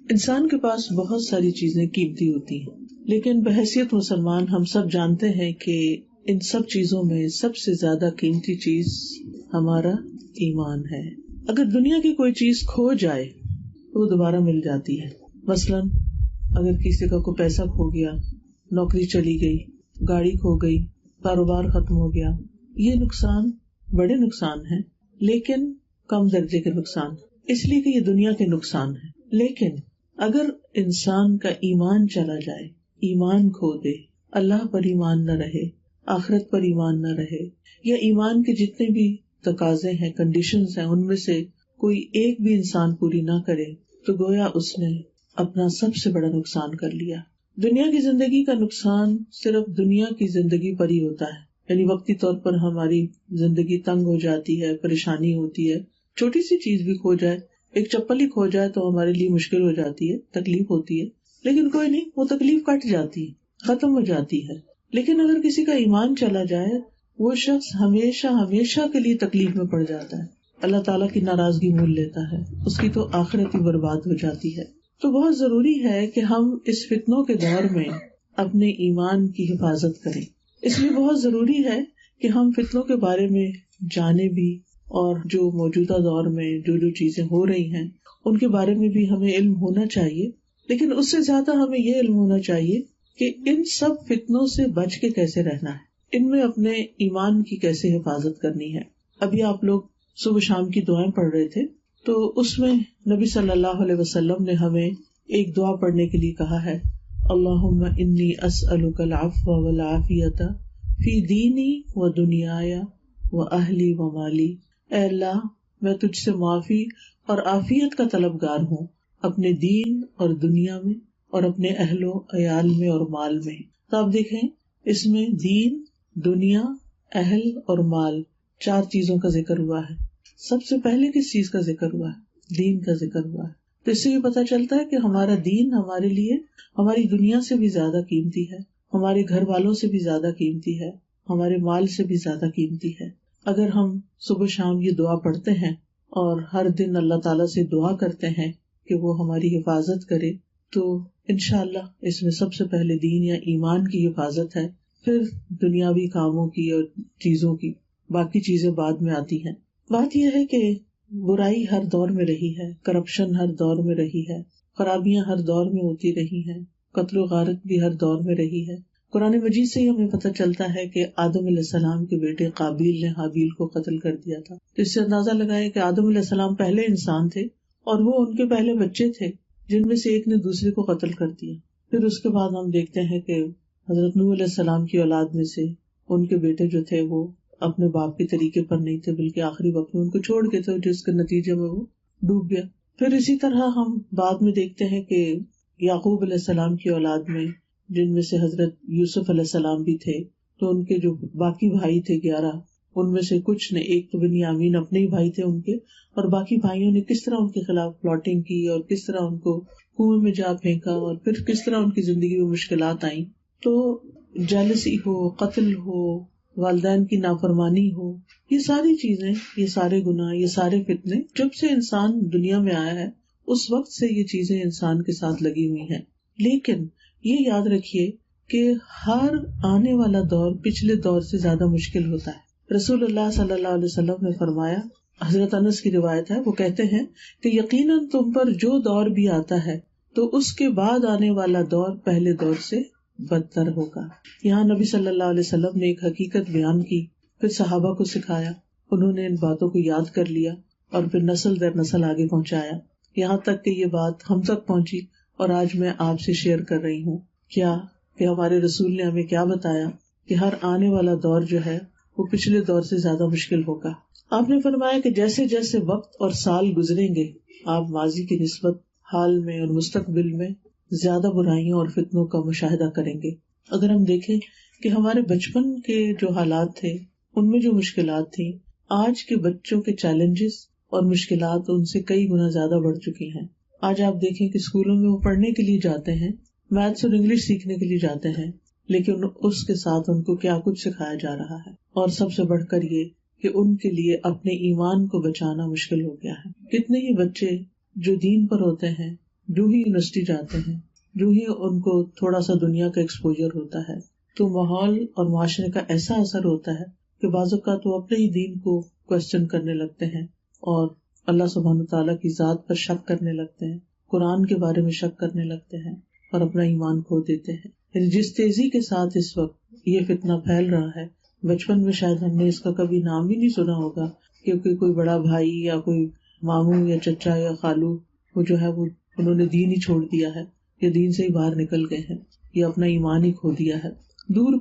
انسان کے پاس بہت ساری چیزیں قیمتی ہوتی ہیں، لیکن بحیثیت مسلمان ہم سب جانتے ہیں کہ ان سب چیزوں میں سب سے زیادہ قیمتی چیز ہمارا ایمان ہے۔ اگر دنیا کی کوئی چیز کھو جائے تو وہ دوبارہ مل جاتی ہے۔ مثلاً اگر کسی کا کوئی پیسہ کھو گیا، نوکری چلی گئی، گاڑی کھو گئی، کاروبار ختم ہو گیا، یہ نقصان بڑے نقصان ہیں، لیکن کم درجے کے نقصان، اس لیے کہ یہ دنیا کے نقصان ہیں۔ لیکن اگر انسان کا ایمان چلا جائے، ایمان کھو دے، اللہ پر ایمان نہ رہے، آخرت پر ایمان نہ رہے، یا ایمان کے جتنے بھی تقاضے ہیں، کنڈیشنز ہیں، ان میں سے کوئی ایک بھی انسان پوری نہ کرے تو گویا اس نے اپنا سب سے بڑا نقصان کر لیا۔ دنیا کی زندگی کا نقصان صرف دنیا کی زندگی پر ہی ہوتا ہے، یعنی وقتی طور پر ہماری زندگی تنگ ہو جاتی ہے، پریشانی ہوتی ہے، چھوٹی سی چیز بھی کھو جائے، ایک چپل ہی کھو جائے تو ہمارے لیے مشکل ہو جاتی ہے، تکلیف ہوتی ہے، لیکن کوئی نہیں، وہ تکلیف کٹ جاتی ہے، ختم ہو جاتی ہے۔ لیکن اگر کسی کا ایمان چلا جائے، وہ شخص ہمیشہ ہمیشہ کے لیے تکلیف میں پڑ جاتا ہے، اللہ تعالیٰ کی ناراضگی مول لیتا ہے، اس کی تو آخرت ہی برباد ہو جاتی ہے۔ تو بہت ضروری ہے کہ ہم اس فتنوں کے دور میں اپنے ایمان کی حفاظت کریں۔ اس لیے بہت ضروری ہے کہ ہم فتنوں کے بارے میں جانیں بھی، اور جو موجودہ دور میں جو چیزیں ہو رہی ہیں ان کے بارے میں بھی ہمیں علم ہونا چاہیے، لیکن اس سے زیادہ ہمیں یہ علم ہونا چاہیے کہ ان سب فتنوں سے بچ کے کیسے رہنا ہے، ان میں اپنے ایمان کی کیسے حفاظت کرنی ہے۔ ابھی آپ لوگ صبح شام کی دعائیں پڑھ رہے تھے، تو اس میں نبی صلی اللہ علیہ وسلم نے ہمیں ایک دعا پڑھنے کے لیے کہا ہے، اللہم انی اسألک العفو والعافیۃ فی دینی و دنیای و اہلی و مالی۔ اے اللہ، میں تجھ سے معافی اور عافیت کا طلبگار ہوں اپنے دین اور دنیا میں اور اپنے اہل و عیال میں اور مال میں۔ تو آپ دیکھیں اس میں دین، دنیا، اہل اور مال، 4 چیزوں کا ذکر ہوا ہے۔ سب سے پہلے کس چیز کا ذکر ہوا ہے؟ دین کا ذکر ہوا ہے۔ تو اس سے یہ پتہ چلتا ہے کہ ہمارا دین ہمارے لیے ہماری دنیا سے بھی زیادہ قیمتی ہے، ہمارے گھر والوں سے بھی زیادہ قیمتی ہے، ہمارے مال سے بھی زیادہ قیمتی ہے۔ اگر ہم صبح شام یہ دعا پڑھتے ہیں اور ہر دن اللہ تعالیٰ سے دعا کرتے ہیں کہ وہ ہماری حفاظت کرے، تو انشاءاللہ اس میں سب سے پہلے دین یا ایمان کی حفاظت ہے، پھر دنیاوی کاموں کی اور چیزوں کی، باقی چیزیں بعد میں آتی ہیں۔ بات یہ ہے کہ برائی ہر دور میں رہی ہے، کرپشن ہر دور میں رہی ہے، خرابیاں ہر دور میں ہوتی رہی ہیں، قتل و غارت بھی ہر دور میں رہی ہے۔ قرآن مجید سے ہی ہمیں پتہ چلتا ہے کہ آدم علیہ السلام کے بیٹے قابیل نے حابیل کو قتل کر دیا تھا۔ تو اس سے اندازہ لگائے کہ آدم علیہ السلام پہلے انسان تھے اور وہ ان کے پہلے بچے تھے جن میں سے ایک نے دوسرے کو قتل کر دیا۔ پھر اس کے بعد ہم دیکھتے ہیں کہ حضرت نوح علیہ السلام کی اولاد میں سے ان کے بیٹے جو تھے وہ اپنے باپ کے طریقے پر نہیں تھے، بلکہ آخری وقت میں ان کو چھوڑ کے تھے، جس کے نتیجے میں وہ ڈوب گیا۔ پھر اسی طرح ہم بعد میں دیکھتے ہیں کہ یعقوب علیہ السلام کی اولاد میں، جن میں سے حضرت یوسف علیہ السلام بھی تھے، تو ان کے جو باقی بھائی تھے 11، ان میں سے کچھ نے، ایک تو بنیامین اپنے ہی بھائی تھے ان کے، اور باقی بھائیوں نے کس طرح ان کے خلاف پلاٹنگ کی اور کس طرح ان کو کنویں میں جا پھینکا، اور پھر کس طرح ان کی زندگی میں مشکلات آئیں۔ تو جیلسی ہو، قتل ہو، والدین کی نافرمانی ہو، یہ ساری چیزیں، یہ سارے گناہ، یہ سارے فتنے، جب سے انسان دنیا میں آیا ہے اس وقت سے یہ چیزیں انسان کے ساتھ لگی ہوئی ہیں۔ لیکن یہ یاد رکھیے کہ ہر آنے والا دور پچھلے دور سے زیادہ مشکل ہوتا ہے۔ رسول اللہ صلی اللہ علیہ وسلم نے فرمایا، حضرت انس کی روایت ہے، وہ کہتے ہیں کہ یقیناً تم پر جو دور بھی آتا ہے تو اس کے بعد آنے والا دور پہلے دور سے بدتر ہوگا۔ یہاں نبی صلی اللہ علیہ وسلم نے ایک حقیقت بیان کی، پھر صحابہ کو سکھایا، انہوں نے ان باتوں کو یاد کر لیا اور پھر نسل در نسل آگے پہنچایا، یہاں تک کہ یہ بات ہم تک پہنچی اور آج میں آپ سے شیئر کر رہی ہوں۔ کیا کہ ہمارے رسول نے ہمیں کیا بتایا کہ ہر آنے والا دور جو ہے وہ پچھلے دور سے زیادہ مشکل ہوگا۔ آپ نے فرمایا کہ جیسے جیسے وقت اور سال گزریں گے، آپ ماضی کی نسبت حال میں اور مستقبل میں زیادہ برائیوں اور فتنوں کا مشاہدہ کریں گے۔ اگر ہم دیکھیں کہ ہمارے بچپن کے جو حالات تھے ان میں جو مشکلات تھیں، آج کے بچوں کے چیلنجز اور مشکلات ان سے کئی گنا زیادہ بڑھ چکی ہیں۔ آج آپ دیکھیں کہ اسکولوں میں وہ پڑھنے کے لیے جاتے ہیں، میتھس اور انگلش سیکھنے کے لیے جاتے ہیں، لیکن اس کے ساتھ ان کو کیا کچھ سکھایا جا رہا ہے، اور سب سے بڑھ کر یہ کہ ان کے لیے اپنے ایمان کو بچانا مشکل ہو گیا ہے۔ کتنے ہی بچے جو دین پر ہوتے ہیں، جو ہی یونیورسٹی جاتے ہیں، جو ہی ان کو تھوڑا سا دنیا کا ایکسپوجر ہوتا ہے تو ماحول اور معاشرے کا ایسا اثر ہوتا ہے کہ بعض اوقات وہ اپنے ہی دین کو کوشچن کرنے لگتے ہیں اور اللہ سبحانہ تعالیٰ کی ذات پر شک کرنے لگتے ہیں، قرآن کے بارے میں شک کرنے لگتے ہیں اور اپنا ایمان کھو دیتے ہیں. یعنی جس تیزی کے ساتھ اس وقت یہ فتنہ پھیل رہا ہے، بچپن میں شاید ہم نے اس کا کبھی نام بھی نہیں سنا ہوگا، کیونکہ کوئی بڑا بھائی یا کوئی ماموں یا چچا یا خالو وہ جو ہے وہ انہوں نے دین ہی چھوڑ دیا ہے یا دین سے ہی باہر نکل گئے ہیں یا اپنا ایمان ہی کھو دیا ہے. دور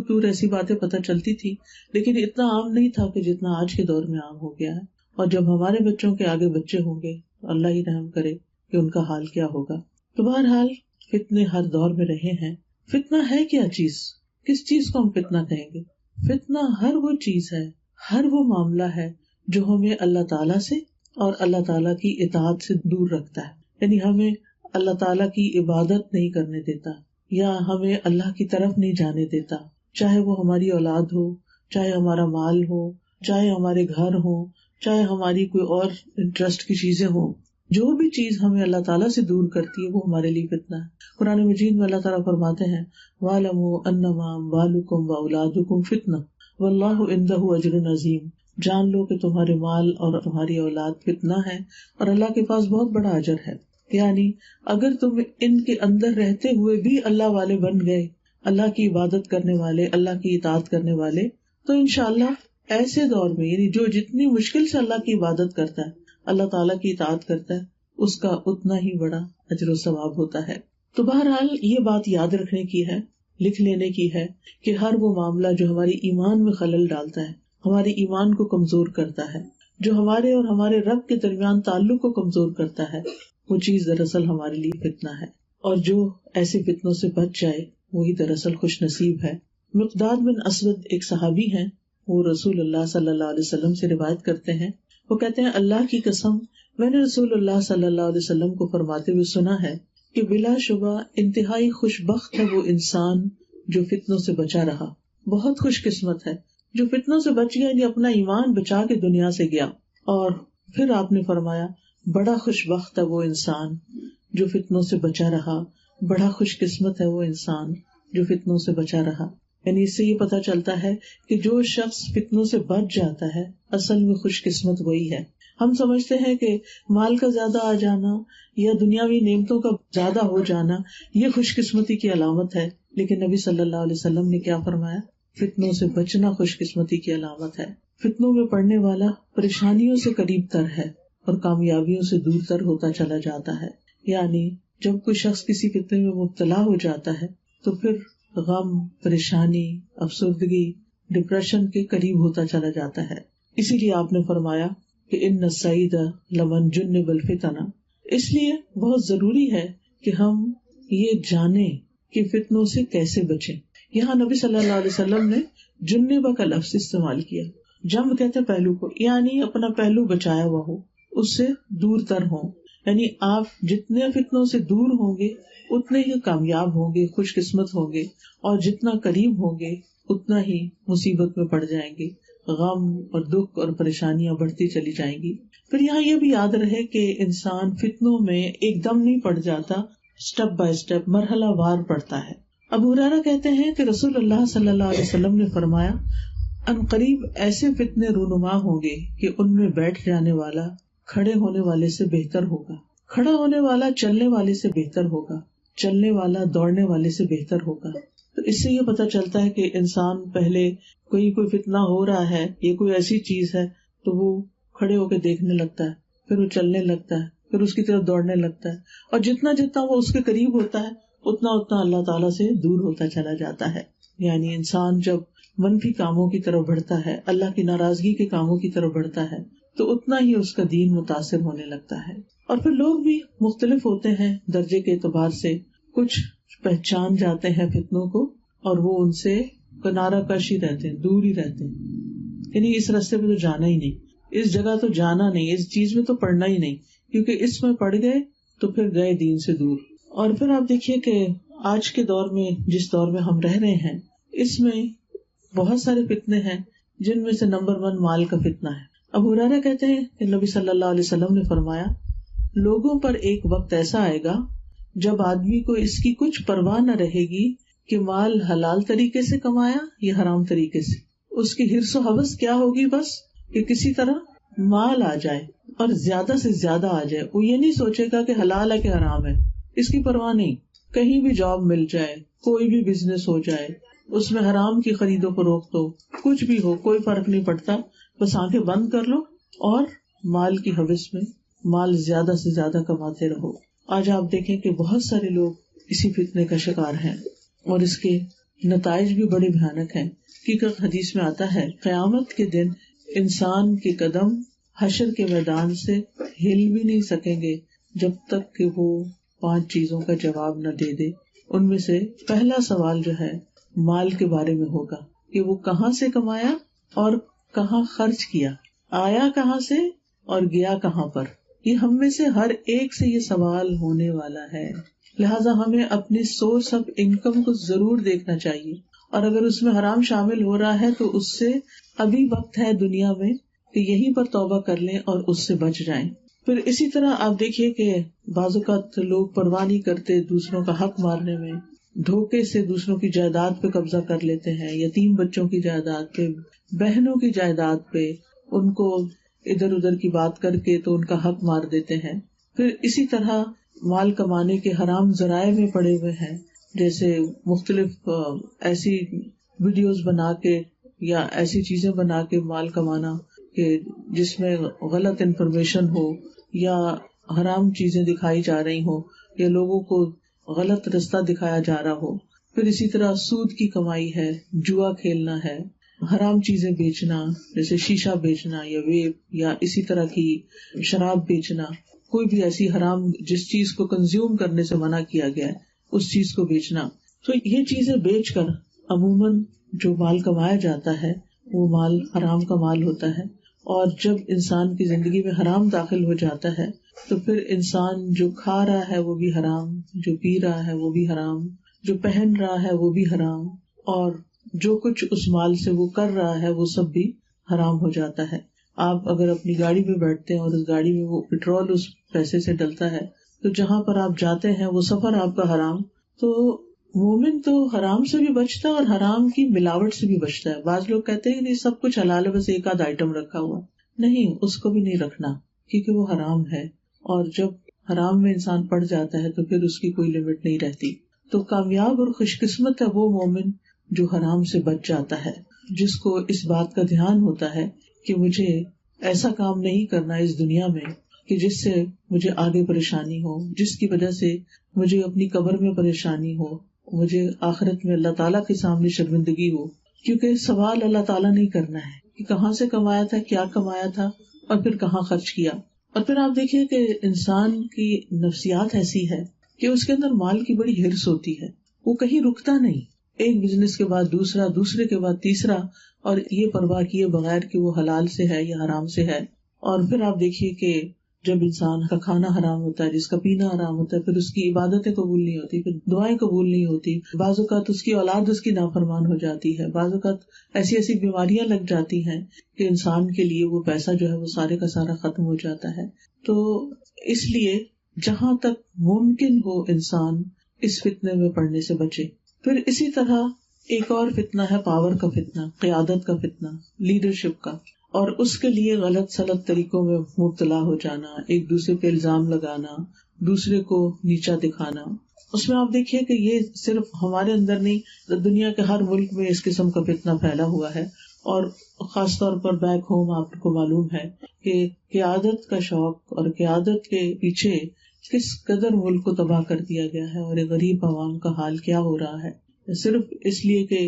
دور ایسی باتیں پتہ چلتی تھی، لیکن اتنا عام نہیں تھا کہ جتنا آج کے دور میں عام ہو گیا ہے. اور جب ہمارے بچوں کے آگے بچے ہوں گے تو اللہ ہی رحم کرے کہ ان کا حال کیا ہوگا. تو بہرحال فتنے ہر دور میں رہے ہیں. فتنہ ہے کیا چیز؟ کس چیز کو ہم فتنہ کہیں گے؟ فتنہ ہر وہ چیز ہے، ہر وہ معاملہ ہے جو ہمیں اللہ تعالیٰ سے اور اللہ تعالیٰ کی اطاعت سے دور رکھتا ہے. یعنی ہمیں اللہ تعالیٰ کی عبادت نہیں کرنے دیتا یا ہمیں اللہ کی طرف نہیں جانے دیتا، چاہے وہ ہماری اولاد ہو، چاہے ہمارا مال ہو، چاہے ہمارے گھر ہو، چاہے ہماری کوئی اور انٹرسٹ کی چیزیں ہوں. جو بھی چیز ہمیں اللہ تعالیٰ سے دور کرتی ہے وہ ہمارے لیے فتنہ ہے. قرآن مجید میں اللہ تعالیٰ فرماتے ہیں وَاعْلَمُوا أَنَّمَا أَمْوَالُكُمْ وَأَوْلَادُكُمْ فِتْنَةٌ وَاللَّهُ عِندَهُ أَجْرٌ عَظِيمٌ. جان لو کہ تمہارے مال اور تمہاری اولاد فتنہ ہے اور اللہ کے پاس بہت بڑا اجر ہے. یعنی اگر تم ان کے اندر رہتے ہوئے بھی اللہ والے بن گئے، اللہ کی عبادت کرنے والے، اللہ کی اطاعت کرنے والے، تو انشاءاللہ ایسے دور میں یعنی جو جتنی مشکل سے اللہ کی عبادت کرتا ہے، اللہ تعالیٰ کی اطاعت کرتا ہے، اس کا اتنا ہی بڑا اجر و ثواب ہوتا ہے. تو بہرحال یہ بات یاد رکھنے کی ہے، لکھ لینے کی ہے کہ ہر وہ معاملہ جو ہماری ایمان میں خلل ڈالتا ہے، ہماری ایمان کو کمزور کرتا ہے، جو ہمارے اور ہمارے رب کے درمیان تعلق کو کمزور کرتا ہے، وہ چیز دراصل ہمارے لیے فتنہ ہے. اور جو ایسے فتنوں سے بچ جائے وہی دراصل خوش نصیب ہے. مقداد بن اسود ایک صحابی ہیں، وہ رسول اللہ صلی اللہ علیہ وسلم سے روایت کرتے ہیں. وہ کہتے ہیں اللہ کی قسم میں نے رسول اللہ صلی اللہ علیہ وسلم کو فرماتے ہوئے سنا ہے کہ بلا شبہ انتہائی خوش بخت ہے وہ انسان جو فتنوں سے بچا رہا. بہت خوش قسمت ہے جو فتنوں سے بچ گیا، یعنی اپنا ایمان بچا کے دنیا سے گیا. اور پھر آپ نے فرمایا بڑا خوش بخت ہے وہ انسان جو فتنوں سے بچا رہا، بڑا خوش قسمت ہے وہ انسان جو فتنوں سے بچا رہا. یعنی اس سے یہ پتہ چلتا ہے کہ جو شخص فتنوں سے بچ جاتا ہے اصل میں خوش قسمت وہی ہے. ہم سمجھتے ہیں کہ مال کا زیادہ آ جانا یا دنیاوی نعمتوں کا زیادہ ہو جانا یہ خوش قسمتی کی علامت ہے، لیکن نبی صلی اللہ علیہ وسلم نے کیا فرمایا؟ فتنوں سے بچنا خوش قسمتی کی علامت ہے. فتنوں میں پڑنے والا پریشانیوں سے قریب تر ہے اور کامیابیوں سے دور تر ہوتا چلا جاتا ہے. یعنی جب کوئی شخص کسی فتنے میں مبتلا ہو جاتا ہے تو پھر غم، پریشانی، افسردگی، ڈپریشن کے قریب ہوتا چلا جاتا ہے. اسی لیے آپ نے فرمایا کہ ان السعید لمن جنب الفتن. اس لیے بہت ضروری ہے کہ ہم یہ جانیں کہ فتنوں سے کیسے بچیں. یہاں نبی صلی اللہ علیہ وسلم نے جنب کا لفظ استعمال کیا. جنب کہتے پہلو کو، یعنی اپنا پہلو بچایا ہوا ہو، اس سے دور تر ہوں. یعنی آپ جتنے فتنوں سے دور ہوں گے اتنے ہی کامیاب ہوں گے، خوش قسمت ہوں گے، اور جتنا قریب ہوں گے اتنا ہی مصیبت میں پڑ جائیں گے. غم اور دکھ اور پریشانیاں بڑھتی چلی جائیں گی. پھر یہاں یہ بھی یاد رہے کہ انسان فتنوں میں ایک دم نہیں پڑ جاتا، سٹیپ بائی سٹیپ، مرحلہ وار پڑتا ہے. ابو ہریرہ کہتے ہیں کہ رسول اللہ صلی اللہ علیہ وسلم نے فرمایا ان قریب ایسے فتنے رونما ہوں گے کہ ان میں بیٹھ جانے والا کھڑے ہونے والے سے بہتر ہوگا، کھڑا ہونے والا چلنے والے سے بہتر ہوگا، چلنے والا دوڑنے والے سے بہتر ہوگا. تو اس سے یہ پتہ چلتا ہے کہ انسان پہلے کوئی فتنہ ہو رہا ہے، یہ کوئی ایسی چیز ہے تو وہ کھڑے ہو کے دیکھنے لگتا ہے، پھر وہ چلنے لگتا ہے، پھر اس کی طرف دوڑنے لگتا ہے، اور جتنا جتنا وہ اس کے قریب ہوتا ہے اتنا اتنا اللہ تعالیٰ سے دور ہوتا چلا جاتا ہے. یعنی انسان جب منفی کاموں کی طرف بڑھتا ہے، اللہ کی ناراضگی کے کاموں کی طرف بڑھتا ہے، تو اتنا ہی اس کا دین متاثر ہونے لگتا ہے. اور پھر لوگ بھی مختلف ہوتے ہیں درجے کے اعتبار سے. کچھ پہچان جاتے ہیں فتنوں کو اور وہ ان سے کنارہ کش ہی رہتے ہیں، دور ہی رہتے ہیں. یعنی اس راستے پہ تو جانا ہی نہیں، اس جگہ تو جانا نہیں، اس چیز میں تو پڑھنا ہی نہیں، کیونکہ اس میں پڑ گئے تو پھر گئے دین سے دور. اور پھر آپ دیکھیے کہ آج کے دور میں، جس دور میں ہم رہ رہے ہیں، اس میں بہت سارے فتنے ہیں جن میں سے نمبر 1 مال کا فتنہ ہے. ابو ہریرہ کہتے ہیں کہ نبی صلی اللہ علیہ وسلم نے فرمایا لوگوں پر ایک وقت ایسا آئے گا جب آدمی کو اس کی کچھ پرواہ نہ رہے گی کہ مال حلال طریقے سے کمایا یا حرام طریقے سے. اس کی حرص و حوث کیا ہوگی؟ بس کہ کسی طرح مال آ جائے اور زیادہ سے زیادہ آ جائے. وہ یہ نہیں سوچے گا کہ حلال ہے کہ حرام ہے، اس کی پرواہ نہیں. کہیں بھی جاب مل جائے، کوئی بھی بزنس ہو جائے، اس میں حرام کی خرید و فروخت ہو، کچھ بھی ہو، کوئی فرق نہیں پڑتا. بس آنکھیں بند کر لو اور مال کی ہوس میں مال زیادہ سے زیادہ کماتے رہو. آج آپ دیکھیں کہ بہت سارے لوگ اسی فتنے کا شکار ہیں اور اس کے نتائج بھی بڑے بھیانک ہیں. حقیقت حدیث میں آتا ہے قیامت کے دن انسان کے قدم حشر کے میدان سے ہل بھی نہیں سکیں گے جب تک کہ وہ 5 چیزوں کا جواب نہ دے دے. ان میں سے پہلا سوال جو ہے مال کے بارے میں ہوگا کہ وہ کہاں سے کمایا اور کہاں خرچ کیا، آیا کہاں سے اور گیا کہاں پر. یہ ہم میں سے ہر ایک سے یہ سوال ہونے والا ہے. لہٰذا ہمیں اپنی سورس آف انکم کو ضرور دیکھنا چاہیے، اور اگر اس میں حرام شامل ہو رہا ہے تو اس سے ابھی وقت ہے دنیا میں کہ یہیں پر توبہ کر لیں اور اس سے بچ جائیں. پھر اسی طرح آپ دیکھیے کہ بعض اوقات لوگ پرواہ نہیں کرتے دوسروں کا حق مارنے میں، دھوکے سے دوسروں کی جائیداد پہ قبضہ کر لیتے ہیں، یتیم بچوں کی جائیداد پہ، بہنوں کی جائیداد پہ، ان کو ادھر ادھر کی بات کر کے تو ان کا حق مار دیتے ہیں. پھر اسی طرح مال کمانے کے حرام ذرائع میں پڑے ہوئے ہیں، جیسے مختلف ایسی ویڈیوز بنا کے یا ایسی چیزیں بنا کے مال کمانا کہ جس میں غلط انفارمیشن ہو یا حرام چیزیں دکھائی جا رہی ہوں یا لوگوں کو غلط رستہ دکھایا جا رہا ہو. پھر اسی طرح سود کی کمائی ہے، جوا کھیلنا ہے، حرام چیزیں بیچنا جیسے شیشہ بیچنا یا ویپ یا اسی طرح کی شراب بیچنا، کوئی بھی ایسی حرام جس چیز کو کنزیوم کرنے سے منع کیا گیا ہے اس چیز کو بیچنا. تو یہ چیزیں بیچ کر عموماً جو مال کمایا جاتا ہے وہ مال حرام کا مال ہوتا ہے. اور جب انسان کی زندگی میں حرام داخل ہو جاتا ہے تو پھر انسان جو کھا رہا ہے وہ بھی حرام، جو پی رہا ہے وہ بھی حرام، جو پہن رہا ہے وہ بھی حرام، اور جو کچھ اس مال سے وہ کر رہا ہے وہ سب بھی حرام ہو جاتا ہے. آپ اگر اپنی گاڑی میں بیٹھتے ہیں اور اس گاڑی میں وہ پٹرول اس پیسے سے ڈلتا ہے تو جہاں پر آپ جاتے ہیں وہ سفر آپ کا حرام. تو مومن تو حرام سے بھی بچتا ہے اور حرام کی ملاوٹ سے بھی بچتا ہے. بعض لوگ کہتے ہیں کہ نہیں سب کچھ حلال ہے، بس ایک آدھ آئٹم رکھا ہوا. نہیں، اس کو بھی نہیں رکھنا کیونکہ وہ حرام ہے، اور جب حرام میں انسان پڑ جاتا ہے تو پھر اس کی کوئی لمٹ نہیں رہتی. تو کامیاب اور خوش قسمت ہے وہ مومن جو حرام سے بچ جاتا ہے، جس کو اس بات کا دھیان ہوتا ہے کہ مجھے ایسا کام نہیں کرنا اس دنیا میں کہ جس سے مجھے آگے پریشانی ہو، جس کی وجہ سے مجھے اپنی قبر میں پریشانی ہو، مجھے آخرت میں اللہ تعالیٰ کے سامنے شرمندگی ہو. کیونکہ سوال اللہ تعالیٰ نہیں کرنا ہے کہ کہاں سے کمایا تھا، کیا کمایا تھا اور پھر کہاں خرچ کیا. اور پھر آپ دیکھیے کہ انسان کی نفسیات ایسی ہے کہ اس کے اندر مال کی بڑی ہرس ہوتی ہے، وہ کہیں رکتا نہیں، ایک بزنس کے بعد دوسرا، دوسرے کے بعد تیسرا، اور یہ پرواہ کیے بغیر کہ وہ حلال سے ہے یا حرام سے ہے. اور پھر آپ دیکھیے کہ جب انسان کا کھانا حرام ہوتا ہے، جس کا پینا حرام ہوتا ہے، پھر اس کی عبادتیں قبول نہیں ہوتی، پھر دعائیں قبول نہیں ہوتی. بعض اوقات اس کی اولاد اس کی نافرمان ہو جاتی ہے، بعض اوقات ایسی ایسی بیماریاں لگ جاتی ہیں کہ انسان کے لیے وہ پیسہ جو ہے وہ سارے کا سارا ختم ہو جاتا ہے. تو اس لیے جہاں تک ممکن ہو انسان اس فتنے میں پڑنے سے بچے. پھر اسی طرح ایک اور فتنہ ہے پاور کا فتنہ، قیادت کا فتنہ، لیڈرشپ کا، اور اس کے لیے غلط سلط طریقوں میں مبتلا ہو جانا، ایک دوسرے پہ الزام لگانا، دوسرے کو نیچا دکھانا. اس میں آپ دیکھیے کہ یہ صرف ہمارے اندر نہیں، دنیا کے ہر ملک میں اس قسم کا فتنہ پھیلا ہوا ہے. اور خاص طور پر بیک ہوم آپ کو معلوم ہے کہ قیادت کا شوق اور قیادت کے پیچھے کس قدر ملک کو تباہ کر دیا گیا ہے، اور غریب عوام کا حال کیا ہو رہا ہے، صرف اس لیے کہ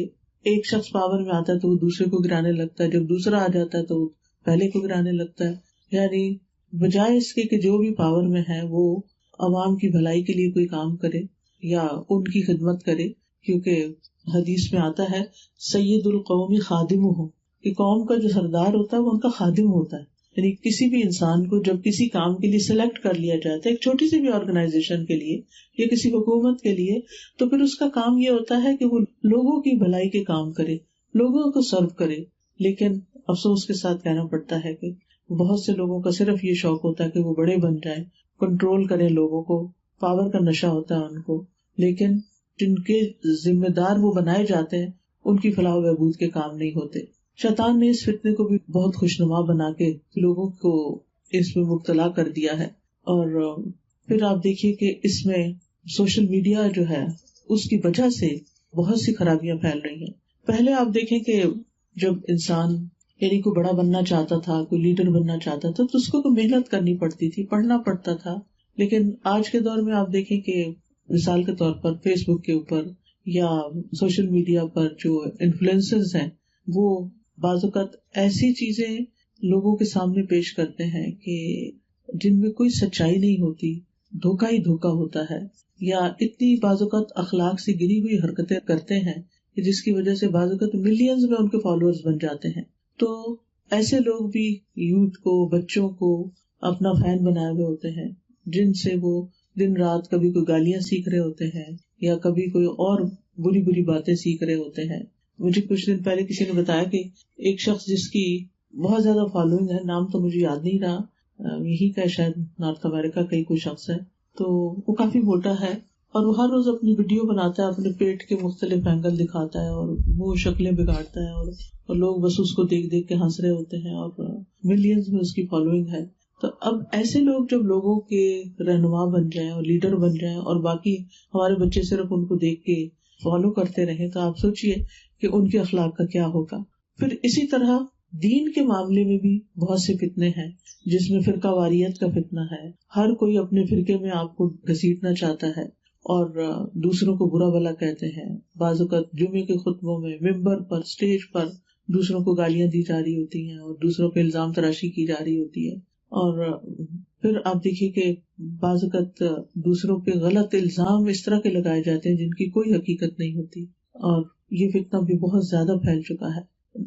ایک شخص پاور میں آتا ہے تو وہ دوسرے کو گرانے لگتا ہے، جب دوسرا آ جاتا ہے تو وہ پہلے کو گرانے لگتا ہے. یعنی بجائے اس کے کہ جو بھی پاور میں ہے وہ عوام کی بھلائی کے لیے کوئی کام کرے یا ان کی خدمت کرے. کیونکہ حدیث میں آتا ہے سید القوم خادمہ، کہ قوم کا جو سردار ہوتا ہے وہ ان کا خادم ہوتا ہے. یعنی کسی بھی انسان کو جب کسی کام کے لیے سلیکٹ کر لیا جاتا ہے، ایک چھوٹی سی بھی آرگنائزیشن کے لیے یا کسی حکومت کے لیے، تو پھر اس کا کام یہ ہوتا ہے کہ وہ لوگوں کی بھلائی کے کام کرے، لوگوں کو سرو کرے. لیکن افسوس کے ساتھ کہنا پڑتا ہے کہ بہت سے لوگوں کا صرف یہ شوق ہوتا ہے کہ وہ بڑے بن جائیں، کنٹرول کریں لوگوں کو، پاور کا نشہ ہوتا ہے ان کو، لیکن جن کے ذمہ دار وہ بنائے جاتے ہیں ان کی فلاح و بہبود کے کام نہیں ہوتے۔ شیطان نے اس فتنے کو بھی بہت خوشنما بنا کے لوگوں کو اس میں مبتلا کر دیا ہے۔ اور پھر آپ دیکھیے کہ اس میں سوشل میڈیا جو ہے اس کی وجہ سے بہت سی خرابیاں پھیل رہی ہیں۔ پہلے آپ دیکھیں کہ جب انسان یعنی کوئی بڑا بننا چاہتا تھا، کوئی لیڈر بننا چاہتا تھا تو اس کو محنت کرنی پڑتی تھی، پڑھنا پڑتا تھا۔ لیکن آج کے دور میں آپ دیکھیں کہ مثال کے طور پر فیس بک کے اوپر یا سوشل میڈیا پر جو انفلوئنسرز ہیں وہ بعض اوقات ایسی چیزیں لوگوں کے سامنے پیش کرتے ہیں کہ جن میں کوئی سچائی نہیں ہوتی، دھوکہ ہی دھوکہ ہوتا ہے، یا اتنی بعض اوقات اخلاق سے گری ہوئی حرکتیں کرتے ہیں کہ جس کی وجہ سے بعض اوقات ملینز میں ان کے فالوورز بن جاتے ہیں۔ تو ایسے لوگ بھی یوتھ کو، بچوں کو اپنا فین بنائے ہوئے ہوتے ہیں، جن سے وہ دن رات کبھی کوئی گالیاں سیکھ رہے ہوتے ہیں یا کبھی کوئی اور بری بری باتیں سیکھ رہے ہوتے ہیں۔ مجھے کچھ دن پہلے کسی نے بتایا کہ ایک شخص جس کی بہت زیادہ فالوئنگ ہے، نام تو مجھے یاد نہیں رہا، یہی کا شاید نارتھ امریکہ کا ہی کوئی شخص ہے، تو وہ کافی موٹا ہے اور وہ ہر روز اپنی ویڈیو بناتا ہے، اپنے پیٹ کے مختلف اینگل دکھاتا ہے اور وہ شکلیں بگاڑتا ہے اور لوگ بس اس کو دیکھ دیکھ کے ہنس رہے ہوتے ہیں اور ملینز میں اس کی فالوئنگ ہے۔ تو اب ایسے لوگ جب لوگوں کے رہنما بن جائیں اور لیڈر بن جائیں اور باقی ہمارے بچے صرف ان کو دیکھ کے فالو کرتے رہیں تو آپ سوچئے کہ ان کے اخلاق کا کیا ہوگا۔ پھر اسی طرح دین کے معاملے میں بھی بہت سے فتنے ہیں، جس میں فرقہ واریت کا فتنہ ہے، ہر کوئی اپنے فرقے میں آپ کو گھسیٹنا چاہتا ہے اور دوسروں کو برا بھلا کہتے ہیں۔ بعض اوقات جمعے کے خطبوں میں ممبر پر، اسٹیج پر دوسروں کو گالیاں دی جا رہی ہوتی ہیں اور دوسروں پہ الزام تراشی کی جا رہی ہوتی ہے، اور پھر آپ دیکھیے کہ بعض اوقات دوسروں پہ غلط الزام اس طرح کے لگائے جاتے ہیں جن کی کوئی حقیقت نہیں ہوتی، اور یہ فتنہ بھی بہت زیادہ پھیل چکا ہے۔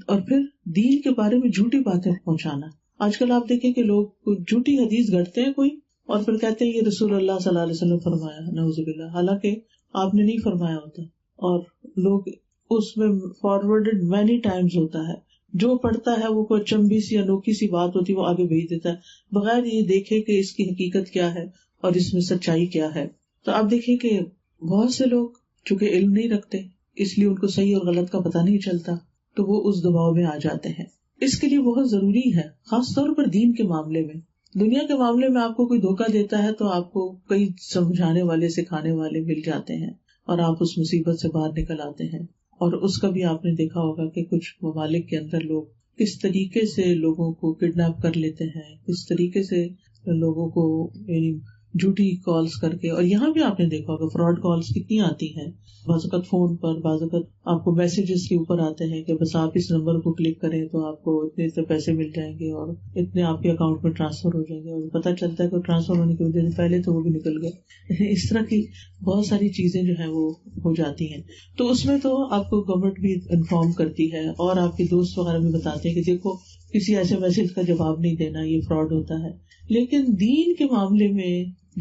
اور پھر دین کے بارے میں جھوٹی باتیں پہنچانا، آج کل آپ دیکھیں کہ لوگ جھوٹی حدیث گھڑتے ہیں کوئی اور پھر کہتے ہیں یہ رسول اللہ صلی اللہ علیہ وسلم فرمایا، نعوذ باللہ، حالانکہ آپ نے نہیں فرمایا ہوتا، اور لوگ اس میں فارورڈڈ مینی ٹائمز ہوتا ہے، جو پڑھتا ہے وہ کوئی چمبی سی انوکھی سی بات ہوتی ہے وہ آگے بھیج دیتا ہے بغیر یہ دیکھے کہ اس کی حقیقت کیا ہے اور اس میں سچائی کیا ہے۔ تو آپ دیکھیں کہ بہت سے لوگ چونکہ علم نہیں رکھتے اس لیے ان کو صحیح اور غلط کا پتہ نہیں چلتا، تو وہ اس دباؤ میں آ جاتے ہیں۔ اس کے لیے بہت ضروری ہے، خاص طور پر دین کے معاملے میں۔ دنیا کے معاملے میں آپ کو کوئی دھوکہ دیتا ہے تو آپ کو کئی سمجھانے والے، سکھانے والے مل جاتے ہیں اور آپ اس مصیبت سے باہر نکل آتے ہیں۔ اور اس کا بھی آپ نے دیکھا ہوگا کہ کچھ ممالک کے اندر لوگ کس طریقے سے لوگوں کو کڈنیپ کر لیتے ہیں، کس طریقے سے لوگوں کو یعنی جھوٹی کالز کر کے، اور یہاں بھی آپ نے دیکھا ہوگا فراڈ کالز کتنی آتی ہیں، بعض اوقات فون پر، بعض اوقات آپ کو میسیجز کے اوپر آتے ہیں کہ بس آپ اس نمبر کو کلک کریں تو آپ کو اتنے اتنے پیسے مل جائیں گے اور اتنے آپ کے اکاؤنٹ میں ٹرانسفر ہو جائیں گے، اور پتہ چلتا ہے کہ ٹرانسفر ہونے کی وجہ سے پہلے تو وہ بھی نکل گئے۔ اس طرح کی بہت ساری چیزیں جو ہیں وہ ہو جاتی ہیں۔ تو اس میں تو آپ کو گورنمنٹ بھی انفارم کرتی ہے اور آپ کے دوست وغیرہ بھی بتاتے ہیں کہ دیکھو کسی ایسے میسج کا جواب نہیں دینا، یہ فراڈ ہوتا ہے۔ لیکن دین کے معاملے میں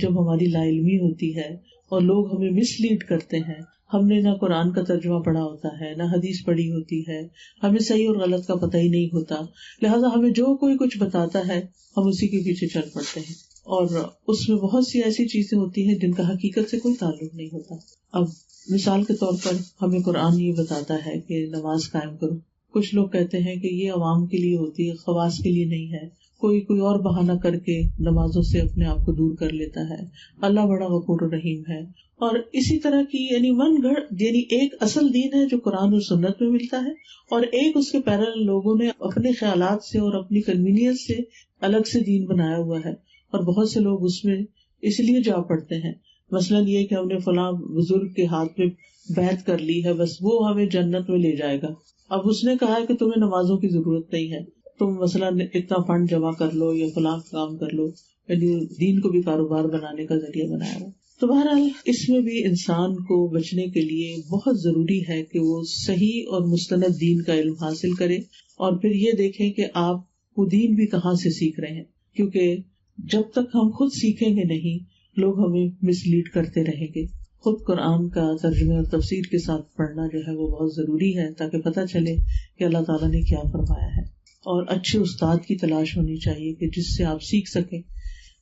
جب ہماری لا علمی ہوتی ہے اور لوگ ہمیں مس لیڈ کرتے ہیں، ہم نے نہ قرآن کا ترجمہ پڑھا ہوتا ہے، نہ حدیث پڑھی ہوتی ہے، ہمیں صحیح اور غلط کا پتہ ہی نہیں ہوتا، لہٰذا ہمیں جو کوئی کچھ بتاتا ہے ہم اسی کے پیچھے چل پڑتے ہیں، اور اس میں بہت سی ایسی چیزیں ہوتی ہیں جن کا حقیقت سے کوئی تعلق نہیں ہوتا۔ اب مثال کے طور پر ہمیں قرآن یہ بتاتا ہے کہ نماز قائم کرو، کچھ لوگ کہتے ہیں کہ یہ عوام کے لیے ہوتی ہے، خواص کے لیے نہیں ہے، کوئی اور بہانہ کر کے نمازوں سے اپنے آپ کو دور کر لیتا ہے، اللہ بڑا غفور الرحیم ہے۔ اور اسی طرح کی یعنی ایک اصل دین ہے جو قرآن اور سنت میں ملتا ہے، اور ایک اس کے پیرل لوگوں نے اپنے خیالات سے اور اپنی کنوینئنس سے الگ سے دین بنایا ہوا ہے، اور بہت سے لوگ اس میں اس لیے جا پڑتے ہیں، مثلاً یہ کہ ہم نے فلاں بزرگ کے ہاتھ میں بیعت کر لی ہے، بس وہ ہمیں جنت میں لے جائے گا۔ اب اس نے کہا ہے کہ تمہیں نمازوں کی ضرورت نہیں ہے، تم مثلاً اتنا فنڈ جمع کر لو یا فلاں کام کر لو، یعنی دین کو بھی کاروبار بنانے کا ذریعہ بنایا ہوا۔ تو بہرحال اس میں بھی انسان کو بچنے کے لیے بہت ضروری ہے کہ وہ صحیح اور مستند دین کا علم حاصل کرے، اور پھر یہ دیکھیں کہ آپ وہ دین بھی کہاں سے سیکھ رہے ہیں، کیونکہ جب تک ہم خود سیکھیں گے نہیں لوگ ہمیں مس لیڈ کرتے رہیں گے۔ خود قرآن کا ترجمے اور تفسیر کے ساتھ پڑھنا جو ہے وہ بہت ضروری ہے تاکہ پتہ چلے کہ اللہ تعالیٰ نے کیا فرمایا ہے، اور اچھے استاد کی تلاش ہونی چاہیے کہ جس سے آپ سیکھ سکیں۔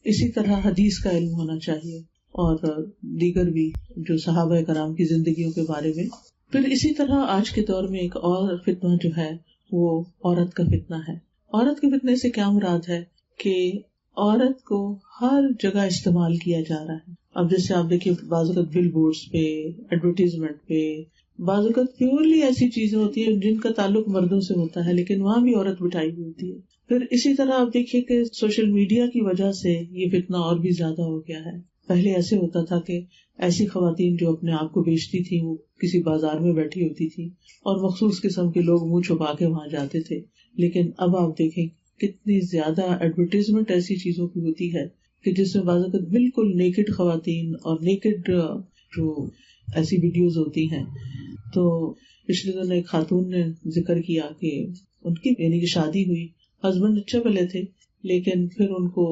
اسی طرح حدیث کا علم ہونا چاہیے اور دیگر بھی جو صحابہ کرام کی زندگیوں کے بارے میں. پھر اسی طرح آج کے دور میں ایک اور فتنہ جو ہے وہ عورت کا فتنہ ہے. عورت کے فتنے سے کیا مراد ہے کہ عورت کو ہر جگہ استعمال کیا جا رہا ہے. اب جیسے آپ دیکھیے بعض اوقات بل بورڈز پہ، ایڈورٹیزمنٹ پہ، بعض اوقات پیورلی ایسی چیزیں ہوتی ہیں جن کا تعلق مردوں سے ہوتا ہے لیکن وہاں بھی عورت بٹھائی ہوئی ہوتی ہے. پھر اسی طرح آپ دیکھیے کہ سوشل میڈیا کی وجہ سے یہ فتنہ اور بھی زیادہ ہو گیا ہے. پہلے ایسے ہوتا تھا کہ ایسی خواتین جو اپنے آپ کو بیچتی تھی وہ کسی بازار میں بیٹھی ہوتی تھی اور مخصوص قسم کے لوگ منہ چھپا کے وہاں جاتے تھے. لیکن اب آپ دیکھیں کتنی زیادہ ایڈورٹیزمنٹ ایسی چیزوں کی ہوتی ہے کہ جس میں بعض اوقات بالکل نیکڈ خواتین اور نیکڈ جو ایسی ویڈیوز ہوتی ہیں. تو پچھلے دنوں ایک خاتون نے ذکر کیا کہ ان کی یعنی کہ شادی ہوئی، ہسبینڈ اچھے بھلے تھے لیکن پھر ان کو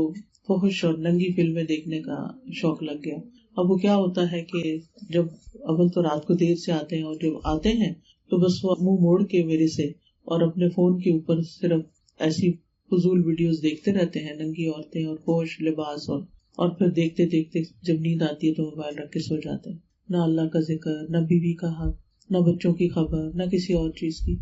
فحش اور ننگی فلمیں دیکھنے کا شوق لگ گیا. اب وہ کیا ہوتا ہے کہ جب اول تو رات کو دیر سے آتے ہیں اور جب آتے ہیں تو بس وہ منہ موڑ کے میرے سے اور اپنے فون کے اوپر صرف ایسی فضول ویڈیوز دیکھتے رہتے ہیں، ننگی عورتیں اور فحش لباس، اور پھر دیکھتے دیکھتے جب نیند آتی ہے تو موبائل رکھ کے سو جاتے ہیں. نہ اللہ کا ذکر، نہ بیوی کا حق، نہ بچوں کی خبر، نہ کسی اور چیز کی.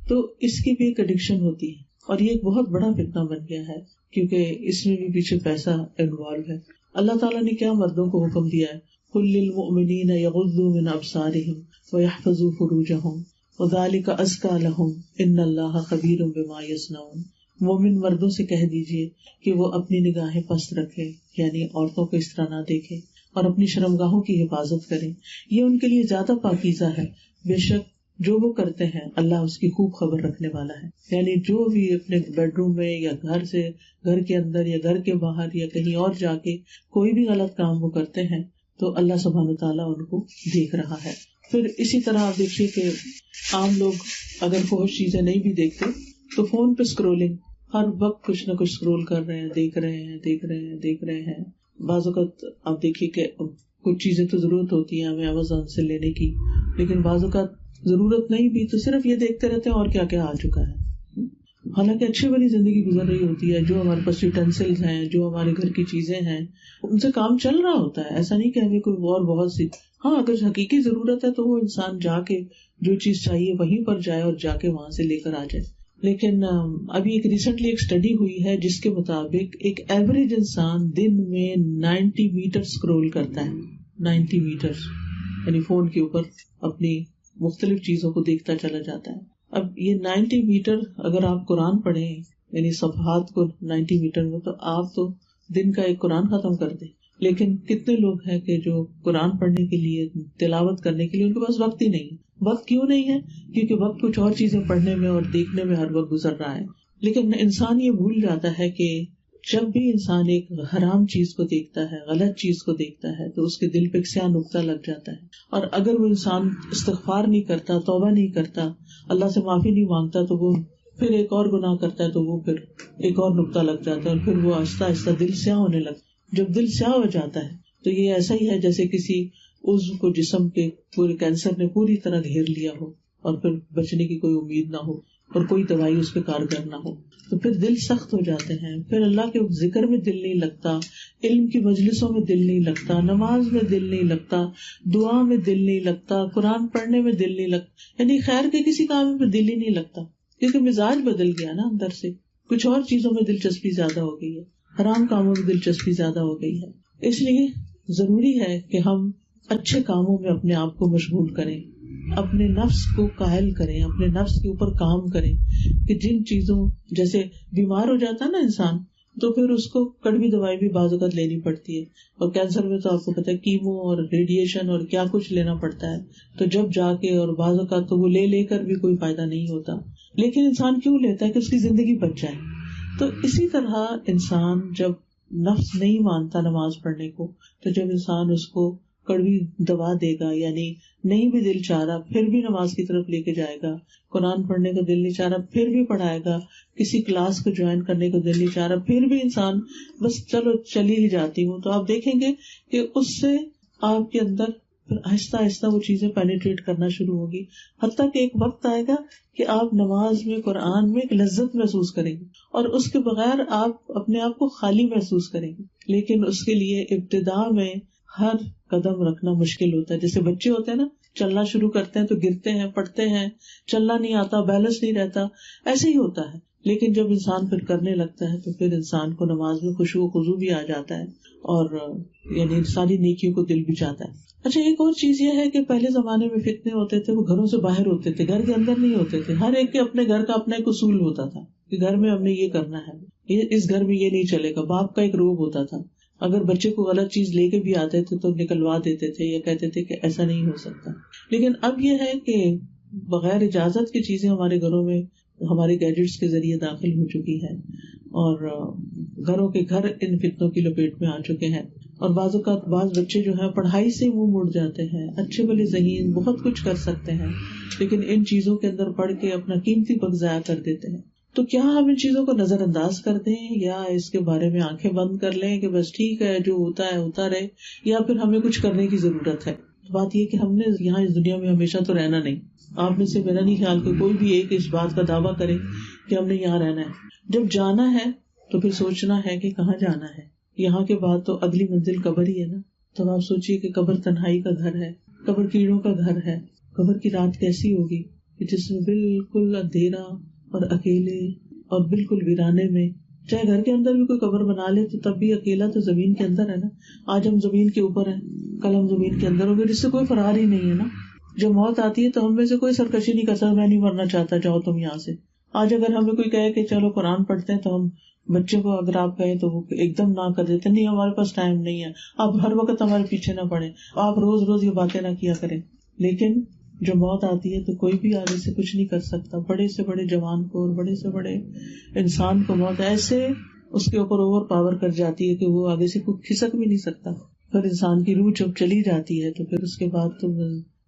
تو اس کی بھی ایک ایڈکشن ہوتی ہے اور یہ ایک بہت بڑا فتنہ بن گیا ہے کیونکہ اس میں بھی پیچھے پیسہ انوالو ہے. اللہ تعالیٰ نے کیا مردوں کو حکم دیا ہے، قُل لِّلْمُؤْمِنِينَ يَغُضُّوا مِنْ أَبْصَارِهِمْ وَيَحْفَظُوا فُرُوجَهُمْ وَذَلِكَ أَزْكَىٰ لَهُمْ إِنَّ اللَّهَ خَبِيرٌ بِمَا يَصْنَعُونَ. مومن مردوں سے کہہ دیجئے کہ وہ اپنی نگاہیں پست رکھے، یعنی عورتوں کو اس طرح نہ دیکھے اور اپنی شرمگاہوں کی حفاظت کریں، یہ ان کے لیے زیادہ پاکیزہ ہے. بے شک جو وہ کرتے ہیں اللہ اس کی خوب خبر رکھنے والا ہے. یعنی جو بھی اپنے بیڈ روم میں یا گھر کے اندر یا گھر کے باہر یا کہیں اور جا کے کوئی بھی غلط کام وہ کرتے ہیں تو اللہ سبحانہ تعالیٰ ان کو دیکھ رہا ہے. پھر اسی طرح آپ دیکھیے کہ عام لوگ اگر فحش چیزیں نہیں بھی دیکھتے تو فون پہ اسکرولنگ، ہر وقت کچھ نہ کچھ اسکرول کر رہے ہیں، دیکھ رہے ہیں. بعض اوقات آپ دیکھیے کہ کچھ چیزیں تو ضرورت ہوتی ہیں ہمیں امیزون سے لینے کی، لیکن بعض اوقات ضرورت نہیں بھی تو صرف یہ دیکھتے رہتے ہیں اور کیا کیا آ چکا ہے. حالانکہ اچھی بڑی زندگی گزر رہی ہوتی ہے، جو ہمارے پاس یوٹینسلز ہیں، جو ہمارے گھر کی چیزیں ہیں، ان سے کام چل رہا ہوتا ہے. ایسا نہیں کہ ہمیں کوئی اور بہت سی، ہاں اگر حقیقی ضرورت ہے تو وہ انسان جا کے جو چیز چاہیے وہیں پر جائے اور جا کے وہاں سے لے کر آ جائے. لیکن ابھی ایک ریسنٹلی ایک اسٹڈی ہوئی ہے جس کے مطابق ایک ایوریج انسان دن میں 90 میٹر اسکرول کرتا ہے. 90 میٹر یعنی فون کے اوپر اپنی مختلف چیزوں کو دیکھتا چلا جاتا ہے. اب یہ 90 میٹر اگر آپ قرآن پڑھیں یعنی صفحات کو 90 میٹر میں، تو آپ تو دن کا ایک قرآن ختم کر دیں. لیکن کتنے لوگ ہیں کہ جو قرآن پڑھنے کے لیے، تلاوت کرنے کے لیے ان کے پاس وقت ہی نہیں. وقت کیوں نہیں ہے؟ کیونکہ وقت کچھ اور چیزیں پڑھنے میں اور دیکھنے میں ہر وقت گزر رہا ہے. لیکن انسان یہ بھول جاتا ہے کہ جب بھی انسان ایک حرام چیز کو دیکھتا ہے، غلط چیز کو دیکھتا ہے، تو اس کے دل پہ ایک سیاہ نقطہ لگ جاتا ہے. اور اگر وہ انسان استغفار نہیں کرتا، توبہ نہیں کرتا، اللہ سے معافی نہیں مانگتا، تو وہ پھر ایک اور گناہ کرتا ہے تو وہ پھر ایک اور نقطہ لگ جاتا ہے اور پھر وہ آہستہ آہستہ دل سیاہ ہونے لگتا ہے. جب دل سیاہ ہو جاتا ہے تو یہ ایسا ہی ہے جیسے کسی عضو کو جسم کے پورے کینسر نے پوری طرح گھیر لیا ہو اور پھر بچنے کی کوئی امید نہ ہو اور کوئی دوائی اس پہ کارگر نہ ہو. تو پھر دل سخت ہو جاتے ہیں، پھر اللہ کے ذکر میں دل نہیں لگتا، علم کی مجلسوں میں دل نہیں لگتا، نماز میں دل نہیں لگتا، دعا میں دل نہیں لگتا، قرآن پڑھنے میں دل نہیں لگتا، یعنی خیر کے کسی کام میں دل ہی نہیں لگتا کیونکہ مزاج بدل گیا نا. اندر سے کچھ اور چیزوں میں دلچسپی زیادہ ہو گئی ہے، حرام کاموں میں دلچسپی زیادہ ہو گئی ہے. اس لیے ضروری ہے کہ ہم اچھے کاموں میں اپنے آپ کو مشغول کریں، اپنے نفس کو قائل کریں، اپنے نفس کے اوپر کام کریں کہ جن چیزوں، جیسے بیمار ہو جاتا ہے نا انسان تو پھر اس کو کڑوی دوائی بھی بعض اوقات لینی پڑتی ہے، اور کینسر میں تو آپ کو پتا ہے کیمو اور ریڈیشن اور کیا کچھ لینا پڑتا ہے. تو جب جا کے اور بعض اوقات تو وہ لے کر بھی کوئی فائدہ نہیں ہوتا. لیکن انسان کیوں لیتا ہے؟ کہ اس کی زندگی بچ جائے. تو اسی طرح انسان جب نفس نہیں مانتا نماز پڑھنے کو، تو جب انسان اس کو کڑوی دوا دے گا، یعنی نہیں بھی دل چاہ رہا پھر بھی نماز کی طرف لے کے جائے گا، قرآن پڑھنے کو دل نہیں چاہ رہا پھر بھی پڑھائے گا، کسی کلاس کو جوائن کرنے کو دل نہیں چاہ رہا پھر بھی انسان بس چلو چلی ہی جاتی ہوں، تو آپ دیکھیں گے کہ اس سے آپ کے اندر پھر آہستہ آہستہ وہ چیزیں پینیٹریٹ کرنا شروع ہوگی، حتیٰ کہ ایک وقت آئے گا کہ آپ نماز میں، قرآن میں ایک لذت محسوس کریں گے اور اس کے بغیر آپ اپنے آپ کو خالی محسوس کریں گے. لیکن اس کے لیے ابتدا میں ہر قدم رکھنا مشکل ہوتا ہے. جیسے بچے ہوتے ہیں نا، چلنا شروع کرتے ہیں تو گرتے ہیں، پڑتے ہیں، چلنا نہیں آتا، بیلنس نہیں رہتا، ایسے ہی ہوتا ہے. لیکن جب انسان پھر کرنے لگتا ہے تو پھر انسان کو نماز میں خشوع و خضوع بھی آ جاتا ہے اور یعنی ساری نیکیوں کو دل بھی چاہتا ہے. اچھا، ایک اور چیز یہ ہے کہ پہلے زمانے میں فتنے ہوتے تھے وہ گھروں سے باہر ہوتے تھے، گھر کے اندر نہیں ہوتے تھے. ہر ایک کے اپنے گھر کا اپنا ایک اصول ہوتا تھا کہ گھر میں ہم نے یہ کرنا ہے، اس گھر میں یہ نہیں چلے گا. باپ کا ایک روب ہوتا تھا، اگر بچے کو غلط چیز لے کے بھی آتے تھے تو نکلوا دیتے تھے یا کہتے تھے کہ ایسا نہیں ہو سکتا. لیکن اب یہ ہے کہ بغیر اجازت کی چیزیں ہمارے گھروں میں ہمارے گیجٹس کے ذریعے داخل ہو چکی ہے اور گھروں کے گھر ان فتنوں کی لپیٹ میں آ چکے ہیں. اور بعض اوقات بعض بچے جو ہیں پڑھائی سے منہ موڑ جاتے ہیں، اچھے بھلے ذہین بہت کچھ کر سکتے ہیں، لیکن ان چیزوں کے اندر پڑھ کے اپنا قیمتی وقت ضائع کر دیتے ہیں. تو کیا ہم ان چیزوں کو نظر انداز کر دیں یا اس کے بارے میں آنکھیں بند کر لیں کہ بس ٹھیک ہے جو ہوتا ہے ہوتا رہے، یا پھر ہمیں کچھ کرنے کی ضرورت ہے؟ بات یہ کہ ہم نے یہاں اس دنیا میں ہمیشہ تو رہنا نہیں. آپ میں سے میرا نہیں خیال کہ کوئی بھی ایک اس بات کا دعویٰ کرے کہ ہم نے یہاں رہنا ہے. جب جانا ہے تو پھر سوچنا ہے کہ کہاں جانا ہے. یہاں کے بعد تو اگلی منزل قبر ہی ہے نا. تو آپ سوچیے کہ قبر تنہائی کا گھر ہے، قبر کیڑوں کا گھر ہے. قبر کی رات کیسی ہوگی کہ جس میں بالکل اندھیرا اور اکیلے اور بالکل ویرانے میں، چاہے گھر کے اندر بھی کوئی قبر بنا لے تو تب بھی اکیلا تو زمین کے اندر ہے نا. آج ہم زمین کے اوپر ہیں، کل ہم زمین کے اندر ہوں گے، جس سے کوئی فرار ہی نہیں ہے نا. جب موت آتی ہے تو ہم میں سے کوئی سرکشی نہیں کرتا میں نہیں مرنا چاہتا، جاؤ تم یہاں سے. آج اگر ہمیں کوئی کہے کہ چلو قرآن پڑھتے ہیں تو ہم بچوں کو اگر آپ کہیں تو وہ ایک دم نہ کر دیتے، نہیں ہمارے پاس ٹائم نہیں ہے، آپ ہر وقت ہمارے پیچھے نہ پڑے، آپ روز روز یہ باتیں نہ کیا کریں. لیکن جو موت آتی ہے تو کوئی بھی آگے سے کچھ نہیں کر سکتا. بڑے سے بڑے جوان کو اور بڑے سے بڑے انسان کو موت ایسے اس کے اوپر اوور پاور کر جاتی ہے کہ وہ آگے سے کوئی کھسک بھی نہیں سکتا. پھر انسان کی روح جب چلی جاتی ہے تو پھر اس کے بعد تو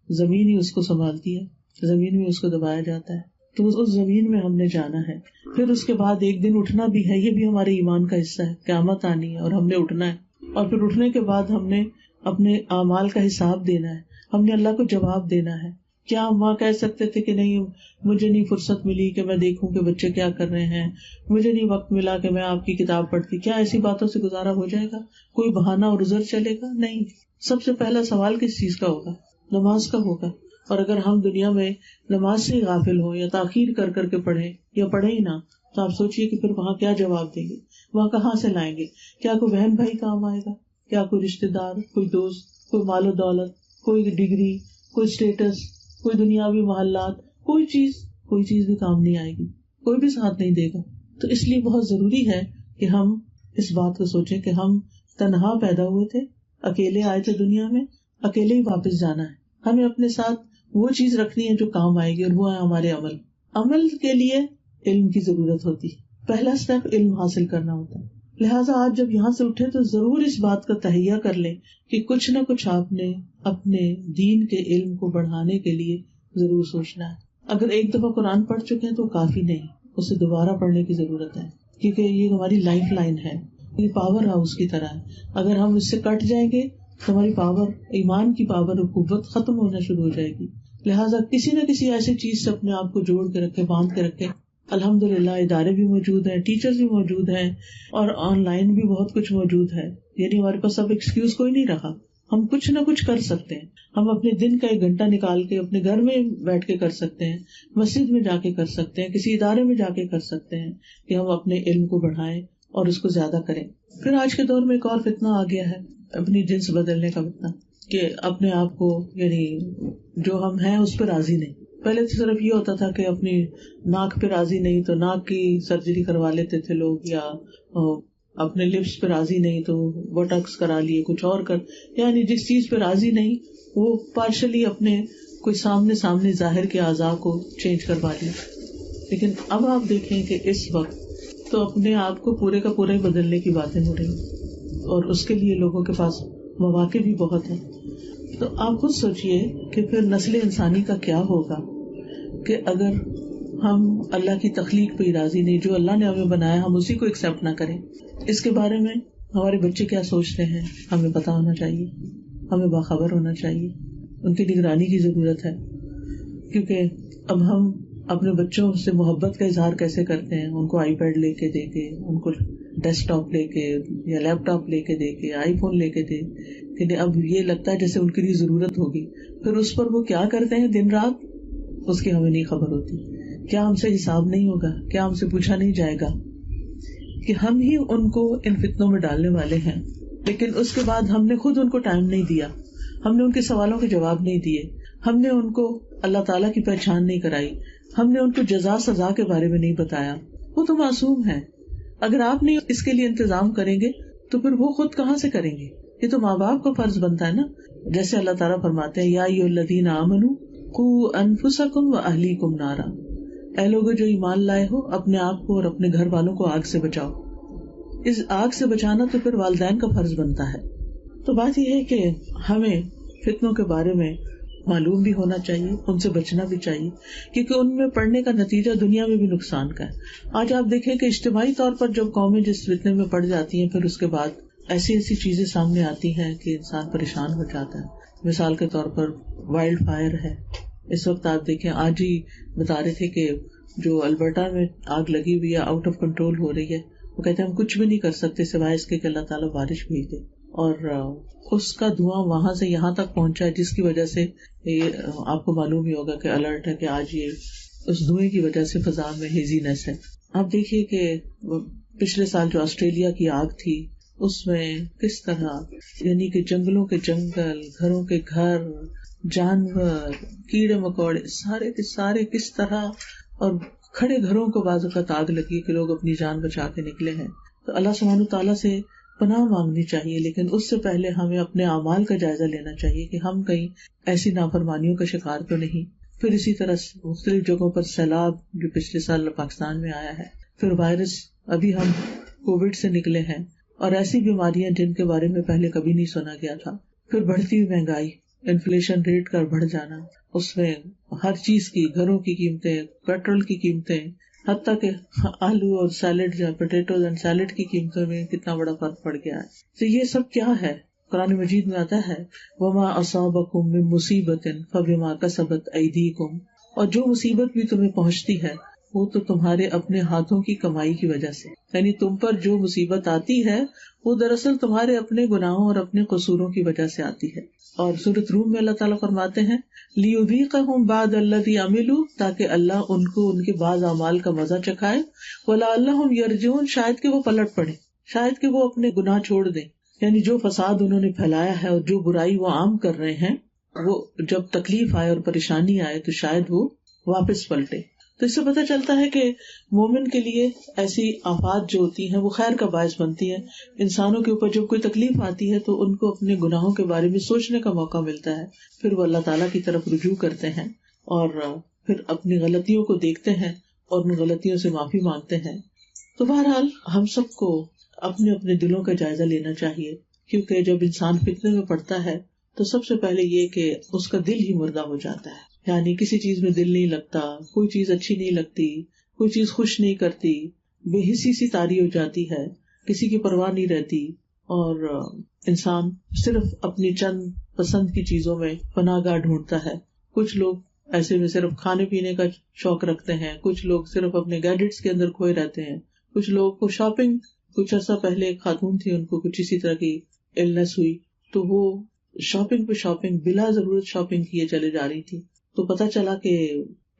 زمین ہی اس کو سنبھالتی ہے، زمین میں اس کو دبایا جاتا ہے. تو اس زمین میں ہم نے جانا ہے. پھر اس کے بعد ایک دن اٹھنا بھی ہے، یہ بھی ہمارے ایمان کا حصہ ہے. قیامت آنی ہے اور ہم نے اٹھنا ہے، اور پھر اٹھنے کے بعد ہم نے اپنے اعمال کا حساب دینا ہے، ہم نے اللہ کو جواب دینا ہے. کیا ہم وہاں کہہ سکتے تھے کہ نہیں مجھے نہیں فرصت ملی کہ میں دیکھوں کہ بچے کیا کر رہے ہیں، مجھے نہیں وقت ملا کہ میں آپ کی کتاب پڑھتی؟ کیا ایسی باتوں سے گزارا ہو جائے گا؟ کوئی بہانہ اور عذر چلے گا؟ نہیں. سب سے پہلا سوال کس چیز کا ہوگا؟ نماز کا ہوگا. اور اگر ہم دنیا میں نماز سے غافل ہوں یا تاخیر کر کر کے پڑھیں یا پڑھیں ہی نہ، تو آپ سوچئے کہ پھر وہاں کیا جواب دیں گے، وہاں کہاں سے لائیں گے؟ کیا کوئی بہن بھائی کام آئے گا؟ کیا کوئی رشتے دار، کوئی دوست، کوئی مال و دولت، کوئی ڈگری، کوئی اسٹیٹس، کوئی دنیاوی محلات، کوئی چیز بھی کام نہیں آئے گی، کوئی بھی ساتھ نہیں دے گا. تو اس لیے بہت ضروری ہے کہ ہم اس بات کو سوچیں کہ ہم تنہا پیدا ہوئے تھے، اکیلے آئے تھے دنیا میں، اکیلے ہی واپس جانا ہے. ہمیں اپنے ساتھ وہ چیز رکھنی ہے جو کام آئے گی، اور وہ ہے ہمارے عمل. عمل کے لیے علم کی ضرورت ہوتی ہے. پہلا سٹیپ علم حاصل کرنا ہوتا ہے. لہٰذا آج جب یہاں سے اٹھے تو ضرور اس بات کا تہیہ کر لیں کہ کچھ نہ کچھ آپ نے اپنے دین کے علم کو بڑھانے کے لیے ضرور سوچنا ہے. اگر ایک دفعہ قرآن پڑھ چکے ہیں تو کافی نہیں، اسے دوبارہ پڑھنے کی ضرورت ہے، کیونکہ یہ ہماری لائف لائن ہے، یہ پاور ہاؤس کی طرح ہے. اگر ہم اس سے کٹ جائیں گے تو ہماری پاور، ایمان کی پاور اور قوت ختم ہونا شروع ہو جائے گی. لہٰذا کسی نہ کسی ایسی چیز سے اپنے آپ کو جوڑ کے رکھے، باندھ کے رکھے. الحمدللہ ادارے بھی موجود ہیں، ٹیچرز بھی موجود ہیں، اور آن لائن بھی بہت کچھ موجود ہے. یعنی ہمارے پاس اب ایکسکیوز کوئی نہیں رہا، ہم کچھ نہ کچھ کر سکتے ہیں. ہم اپنے دن کا 1 گھنٹہ نکال کے اپنے گھر میں بیٹھ کے کر سکتے ہیں، مسجد میں جا کے کر سکتے ہیں، کسی ادارے میں جا کے کر سکتے ہیں کہ ہم اپنے علم کو بڑھائیں اور اس کو زیادہ کریں. پھر آج کے دور میں ایک اور فتنہ آ گیا ہے، اپنی جنس بدلنے کا فتنہ، کہ اپنے آپ کو یعنی جو ہم ہیں اس پہ راضی نہیں. پہلے تو صرف یہ ہوتا تھا کہ اپنی ناک پہ راضی نہیں تو ناک کی سرجری کروا لیتے تھے لوگ، یا اپنے لپس پہ راضی نہیں تو بوٹاکس کرا لیے، کچھ اور یعنی جس چیز پہ راضی نہیں وہ پارشلی اپنے کوئی سامنے ظاہر کے اعضاء کو چینج کروا لیا. لیکن اب آپ دیکھیں کہ اس وقت تو اپنے آپ کو پورے کا پورا ہی بدلنے کی باتیں ہو رہی، اور اس کے لیے لوگوں کے پاس مواقع بھی بہت ہیں. تو آپ خود سوچئے کہ پھر نسل انسانی کا کیا ہوگا کہ اگر ہم اللہ کی تخلیق پہ راضی نہیں، جو اللہ نے ہمیں بنایا ہم اسی کو ایکسپٹ نہ کریں. اس کے بارے میں ہمارے بچے کیا سوچتے ہیں ہمیں پتا ہونا چاہیے. ہمیں باخبر ہونا چاہیے، ان کی نگرانی کی ضرورت ہے، کیونکہ اب ہم اپنے بچوں سے محبت کا اظہار کیسے کرتے ہیں؟ ان کو آئی پیڈ لے کے دے کے، ان کو ڈیسک ٹاپ لے کے یا لیپ ٹاپ لے کے دے کے، آئی فون لے کے دے کہ اب یہ لگتا ہے جیسے ان کے لیے ضرورت ہوگی، پھر اس پر وہ کیا کرتے ہیں دن رات، اس کی ہمیں نہیں خبر ہوتی۔ کیا ہم سے حساب نہیں ہوگا؟ کیا ہم سے پوچھا نہیں جائے گا کہ ہم ہی ان کو ان فتنوں میں ڈالنے والے ہیں؟ لیکن اس کے بعد ہم نے خود ان کو ٹائم نہیں دیا، ہم نے ان کے سوالوں کے جواب نہیں دیے، ہم نے ان کو اللہ تعالیٰ کی پہچان نہیں کرائی، ہم نے ان کو جزا سزا کے بارے میں نہیں بتایا۔ وہ تو معصوم ہے، اگر آپ نہیں اس کے لیے انتظام کریں گے تو پھر وہ خود کہاں سے کریں گے؟ یہ تو ماں باپ کا فرض بنتا ہے نا۔ جیسے اللہ تعالیٰ فرماتے ہیں یا ایھا الذین آمنوا قوا انفسکم واہلیکم نارا، اے لوگو جو ایمان لائے ہو اپنے آپ کو اور اپنے گھر والوں کو آگ سے بچاؤ۔ اس آگ سے بچانا تو پھر والدین کا فرض بنتا ہے۔ تو بات یہ ہے کہ ہمیں فتنوں کے بارے میں معلوم بھی ہونا چاہیے، ان سے بچنا بھی چاہیے، کیونکہ ان میں پڑنے کا نتیجہ دنیا میں بھی نقصان کا ہے۔ آج آپ دیکھیں کہ اجتماعی طور پر جب قومیں جس فتنے میں پڑ جاتی ہیں، پھر اس کے بعد ایسی ایسی چیزیں سامنے آتی ہیں کہ انسان پریشان ہو جاتا ہے۔ مثال کے طور پر وائلڈ فائر ہے، اس وقت آپ دیکھیں، آج ہی بتا رہے تھے کہ جو البرٹا میں آگ لگی ہوئی ہے، آؤٹ آف کنٹرول ہو رہی ہے، وہ کہتے ہیں ہم کچھ بھی نہیں کر سکتے سوائے اس کے کہ اللہ تعالیٰ بارش بھیج دے، اور اس کا دھواں وہاں سے یہاں تک پہنچا ہے، جس کی وجہ سے آپ کو معلوم ہی ہوگا کہ الرٹ ہے کہ آج یہ اس دھوئیں کی وجہ سے فضا میں ہیزینس ہے۔ آپ دیکھیے کہ پچھلے سال جو آسٹریلیا کی آگ تھی، اس میں کس طرح یعنی کہ جنگلوں کے جنگل، گھروں کے گھر، جانور، کیڑے مکوڑے، سارے کے سارے کس طرح، اور کھڑے گھروں کو بعض اوقات آگ لگی کہ لوگ اپنی جان بچا کے نکلے ہیں۔ تو اللہ سبحانہ تعالیٰ سے پناہ مانگنی چاہیے، لیکن اس سے پہلے ہمیں اپنے اعمال کا جائزہ لینا چاہیے کہ ہم کہیں ایسی نافرمانیوں کا شکار تو نہیں۔ پھر اسی طرح مختلف جگہوں پر سیلاب جو پچھلے سال پاکستان میں آیا ہے، پھر وائرس، ابھی ہم کووڈ سے نکلے ہیں، اور ایسی بیماریاں جن کے بارے میں پہلے کبھی نہیں سنا گیا تھا، پھر بڑھتی ہوئی مہنگائی، انفلیشن ریٹ کا بڑھ جانا، اس میں ہر چیز کی، گھروں کی قیمتیں، پیٹرول کی قیمتیں، حتیٰ کہ آلو اور سیلڈ جو پوٹیٹوز اینڈ سیلڈ کی قیمتوں میں کتنا بڑا فرق پڑ گیا ہے۔ تو یہ سب کیا ہے؟ قرآن مجید میں آتا ہے وَمَا أَصَابَكُم مِّن مُّصِيبَةٍ فَبِمَا كَسَبَتْ أَيْدِيكُمْ، اور جو مصیبت بھی تمہیں پہنچتی ہے وہ تو تمہارے اپنے ہاتھوں کی کمائی کی وجہ سے، یعنی تم پر جو مصیبت آتی ہے وہ دراصل تمہارے اپنے گناہوں اور اپنے قصوروں کی وجہ سے آتی ہے۔ اور سورۃ روم میں اللہ تعالیٰ فرماتے ہیں لِيُذِيقَهُم بَعْضَ الَّذِي عَمِلُوا، تاکہ اللہ ان کو ان کے بعض اعمال کا مزہ چکھائے، وَلَعَلَّهُمْ يَرْجِعُونَ، شاید کہ وہ پلٹ پڑیں، شاید کہ وہ اپنے گناہ چھوڑ دیں، یعنی جو فساد انہوں نے پھیلایا ہے اور جو برائی وہ عام کر رہے ہیں، وہ جب تکلیف آئے اور پریشانی آئے تو شاید وہ واپس پلٹے۔ تو اس سے پتہ چلتا ہے کہ مومن کے لیے ایسی آفات جو ہوتی ہیں وہ خیر کا باعث بنتی ہے۔ انسانوں کے اوپر جب کوئی تکلیف آتی ہے تو ان کو اپنے گناہوں کے بارے میں سوچنے کا موقع ملتا ہے، پھر وہ اللہ تعالیٰ کی طرف رجوع کرتے ہیں اور پھر اپنی غلطیوں کو دیکھتے ہیں اور ان غلطیوں سے معافی مانگتے ہیں۔ تو بہرحال ہم سب کو اپنے اپنے دلوں کا جائزہ لینا چاہیے، کیونکہ جب انسان فتنے میں پڑتا ہے تو سب سے پہلے یہ کہ اس کا دل ہی مردہ ہو جاتا ہے، یعنی کسی چیز میں دل نہیں لگتا، کوئی چیز اچھی نہیں لگتی، کوئی چیز خوش نہیں کرتی، بے حسی سی طاری ہو جاتی ہے، کسی کی پرواہ نہیں رہتی، اور انسان صرف اپنی چند پسند کی چیزوں میں پناہ گاہ ڈھونڈتا ہے۔ کچھ لوگ ایسے میں صرف کھانے پینے کا شوق رکھتے ہیں، کچھ لوگ صرف اپنے گیجٹس کے اندر کھوئے رہتے ہیں، کچھ لوگ کو شاپنگ، کچھ عرصہ پہلے ایک خاتون تھی، ان کو کچھ اسی طرح کی النس ہوئی تو وہ شاپنگ پہ شاپنگ، بلا ضرورت شاپنگ کیے چلے جا رہی تھی، تو پتا چلا کہ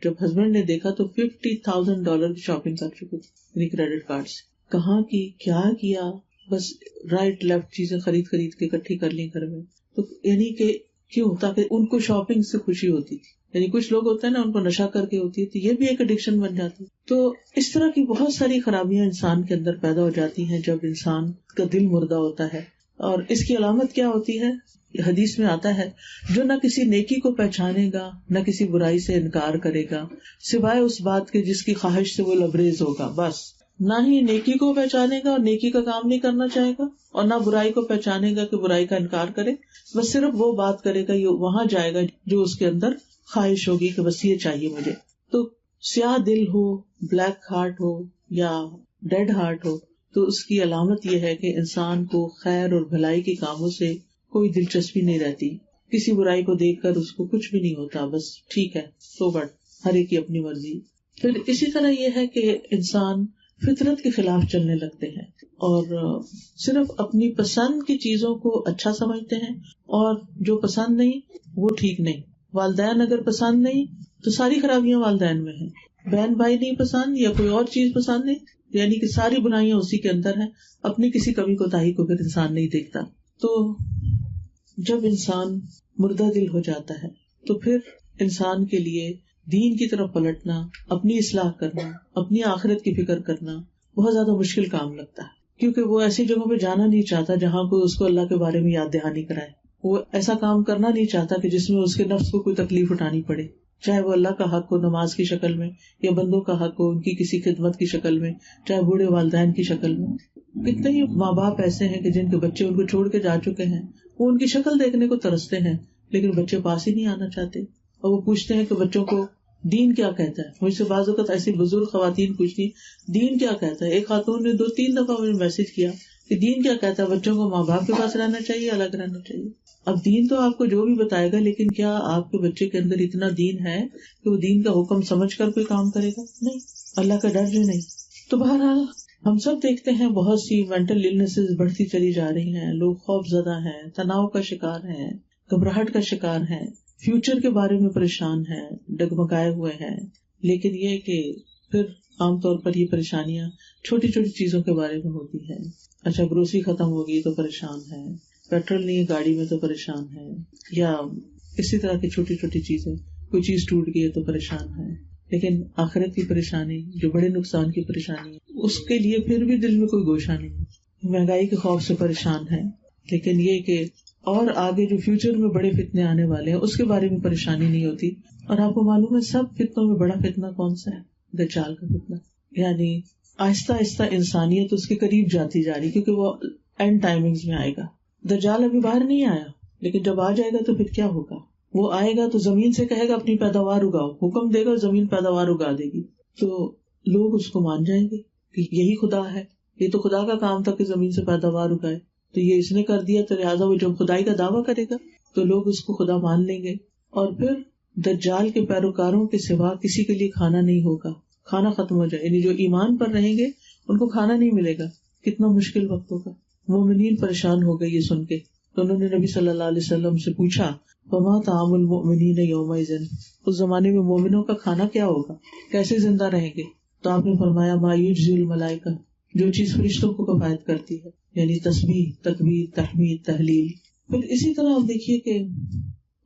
جب ہسبینڈ نے دیکھا تو $50,000 کی شاپنگ کر چکی تھی، یعنی کریڈٹ کارڈ سے۔ کہاں کی، کیا کیا، بس رائٹ لیفٹ چیزیں خرید کے اکٹھی کر لی گھر میں۔ تو یعنی کہ کیوں؟ تاکہ ان کو شاپنگ سے خوشی ہوتی تھی۔ یعنی کچھ لوگ ہوتے ہیں نا، ان کو نشہ کر کے ہوتی ہے، تو یہ بھی ایک ایڈکشن بن جاتی ہے۔ تو اس طرح کی بہت ساری خرابیاں انسان کے اندر پیدا ہو جاتی ہیں جب انسان کا دل مردہ ہوتا ہے۔ اور اس کی علامت کیا ہوتی ہے؟ حدیث میں آتا ہے جو نہ کسی نیکی کو پہچانے گا نہ کسی برائی سے انکار کرے گا سوائے اس بات کے جس کی خواہش سے وہ لبریز ہوگا، بس نہ ہی نیکی کو پہچانے گا اور نیکی کا کام نہیں کرنا چاہے گا، اور نہ برائی کو پہچانے گا کہ برائی کا انکار کرے، بس صرف وہ بات کرے گا، یہ وہاں جائے گا جو اس کے اندر خواہش ہوگی کہ بس یہ چاہیے مجھے۔ تو سیاہ دل ہو، بلیک ہارٹ ہو یا ڈیڈ ہارٹ ہو، تو اس کی علامت یہ ہے کہ انسان کو خیر اور بھلائی کے کاموں سے کوئی دلچسپی نہیں رہتی، کسی برائی کو دیکھ کر اس کو کچھ بھی نہیں ہوتا، بس ٹھیک ہے سو بٹ، ہر ایک کی اپنی مرضی. پھر اسی طرح یہ ہے کہ انسان فطرت کے خلاف چلنے لگتے ہیں اور صرف اپنی پسند کی چیزوں کو اچھا سمجھتے ہیں اور جو پسند نہیں وہ ٹھیک نہیں. والدین اگر پسند نہیں تو ساری خرابیاں والدین میں ہیں، بہن بھائی نہیں پسند یا کوئی اور چیز پسند نہیں، یعنی کہ ساری بنائیاں اسی کے اندر ہیں. اپنی کسی کمی کوتاہی کو پھر انسان نہیں دیکھتا. تو جب انسان مردہ دل ہو جاتا ہے تو پھر انسان کے لیے دین کی طرف پلٹنا، اپنی اصلاح کرنا، اپنی آخرت کی فکر کرنا بہت زیادہ مشکل کام لگتا ہے، کیونکہ وہ ایسی جگہوں پہ جانا نہیں چاہتا جہاں کوئی اس کو اللہ کے بارے میں یاد دہانی کرائے. وہ ایسا کام کرنا نہیں چاہتا کہ جس میں اس کے نفس کو کوئی تکلیف اٹھانی پڑے، چاہے وہ اللہ کا حق ہو نماز کی شکل میں یا بندوں کا حق ہو ان کی کسی خدمت کی شکل میں، چاہے بوڑھے والدین کی شکل میں. کتنے ہی ماں باپ ایسے ہیں کہ جن کے بچے ان کو چھوڑ کے جا چکے ہیں، وہ ان کی شکل دیکھنے کو ترستے ہیں لیکن بچے پاس ہی نہیں آنا چاہتے، اور وہ پوچھتے ہیں کہ بچوں کو دین کیا کہتا ہے. مجھ سے بعض اوقات ایسی بزرگ خواتین پوچھتی دین کیا کہتا ہے. ایک خاتون نے 2-3 دفعہ مجھے میسج کیا کہ دین کیا کہتا ہے، بچوں کو ماں باپ کے پاس رہنا چاہیے، الگ رہنا چاہیے. اب دین تو آپ کو جو بھی بتائے گا، لیکن کیا آپ کے بچے کے اندر اتنا دین ہے کہ وہ دین کا حکم سمجھ کر کوئی کام کرے گا؟ نہیں، اللہ کا ڈر جو نہیں. تو بہرحال ہم سب دیکھتے ہیں بہت سی مینٹل النیسز بڑھتی چلی جا رہی ہیں، لوگ خوف زدہ ہیں، تناؤ کا شکار ہیں، گھبراہٹ کا شکار ہیں، فیوچر کے بارے میں پریشان ہیں، ڈگمگائے ہوئے ہیں. لیکن یہ کہ پھر عام طور پر یہ پریشانیاں چھوٹی چھوٹی چیزوں کے بارے میں ہوتی ہیں. اچھا گروسری ختم ہوگی تو پریشان ہے، پیٹرول نہیں ہے گاڑی میں تو پریشان ہے، یا اسی طرح کی چھوٹی چھوٹی چیزیں، کوئی چیز ٹوٹ گئی ہے تو پریشان ہے. لیکن آخرت کی پریشانی جو بڑے نقصان کی پریشانی ہے اس کے لیے پھر بھی دل میں کوئی گوشہ نہیں. مہنگائی کے خوف سے پریشان ہے، لیکن یہ کہ اور آگے جو فیوچر میں بڑے فتنے آنے والے ہیں اس کے بارے میں پریشانی نہیں ہوتی. اور آپ کو معلوم ہے سب فتنوں میں بڑا فتنہ کون سا ہے؟ دجال کا فتنہ. یعنی آہستہ آہستہ انسانیت اس کے قریب جاتی جا رہی، کیونکہ وہ اینڈ ٹائمنگز میں آئے گا. دجال ابھی باہر نہیں آیا، لیکن جب آ جائے گا تو پھر کیا ہوگا؟ وہ آئے گا تو زمین سے کہے گا اپنی پیداوار اگاؤ، حکم دے گا زمین پیداوار اگا دے گی. تو لوگ اس کو مان جائیں گے کہ یہی خدا ہے، یہ تو خدا کا کام تھا کہ زمین سے پیداوار اگائے، تو یہ اس نے کر دیا تو لہٰذا وہ جب خدائی کا دعویٰ کرے گا تو لوگ اس کو خدا مان لیں گے. اور پھر دجال کے پیروکاروں کے سوا کسی کے لیے کھانا نہیں ہوگا، کھانا ختم ہو جائے. یعنی جو ایمان پر رہیں گے ان کو کھانا نہیں ملے گا. کتنا مشکل وقت ہوگا. مومنین پریشان ہو گئے یہ سن کے، تو انہوں نے نبی صلی اللہ علیہ وسلم سے پوچھا وما طعام المؤمنین یومئذ، اس زمانے میں مومنوں کا کھانا کیا ہوگا، کیسے زندہ رہیں گے؟ تو آپ نے فرمایا ما یجزی الملائکہ، جو چیز فرشتوں کو کفایت کرتی ہے، یعنی تسبیح، تکبیر، تحمید، تحلیل. پھر اسی طرح آپ دیکھیے کہ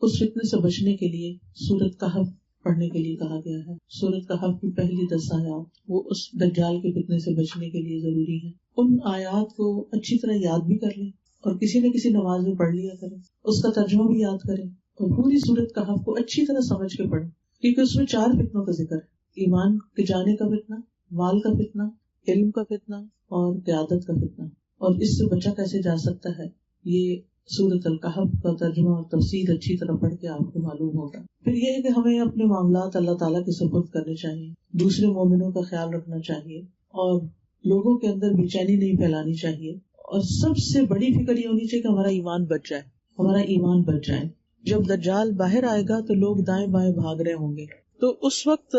اس فتنے سے بچنے کے لیے سورۃ کہف پڑھنے کے لیے کہا گیا ہے. سورۃ کہف کی پہلی 10 آیات وہ اس دجال کے فتنے سے بچنے کے لیے ضروری ہے. ان آیات کو اچھی طرح یاد بھی کر لیں اور کسی نہ کسی نماز میں پڑھ لیا کریں، اس کا ترجمہ بھی یاد کریں اور پوری سورۃ کہف کو اچھی طرح سمجھ کے پڑھیں، کیونکہ اس میں 4 فتنوں کا ذکر ہے: ایمان کے جانے کا فتنہ، مال کا فتنہ، علم کا فتنہ اور قیادت کا فتنہ. اور اس سے بچا کیسے جا سکتا ہے، یہ سورۃ الکہف کا ترجمہ اور تفسیر اچھی طرح پڑھ کے آپ کو معلوم ہوگا. پھر یہ ہے کہ ہمیں اپنے معاملات اللہ تعالیٰ کے سپرد کرنے چاہیے، دوسرے مومنوں کا خیال رکھنا چاہیے اور لوگوں کے اندر بے چینی نہیں پھیلانی چاہیے. اور سب سے بڑی فکر یہ ہونی چاہیے کہ ہمارا ایمان بچ جائے، ہمارا ایمان بچ جائے. جب دجال باہر آئے گا تو لوگ دائیں بائیں بھاگ رہے ہوں گے، تو اس وقت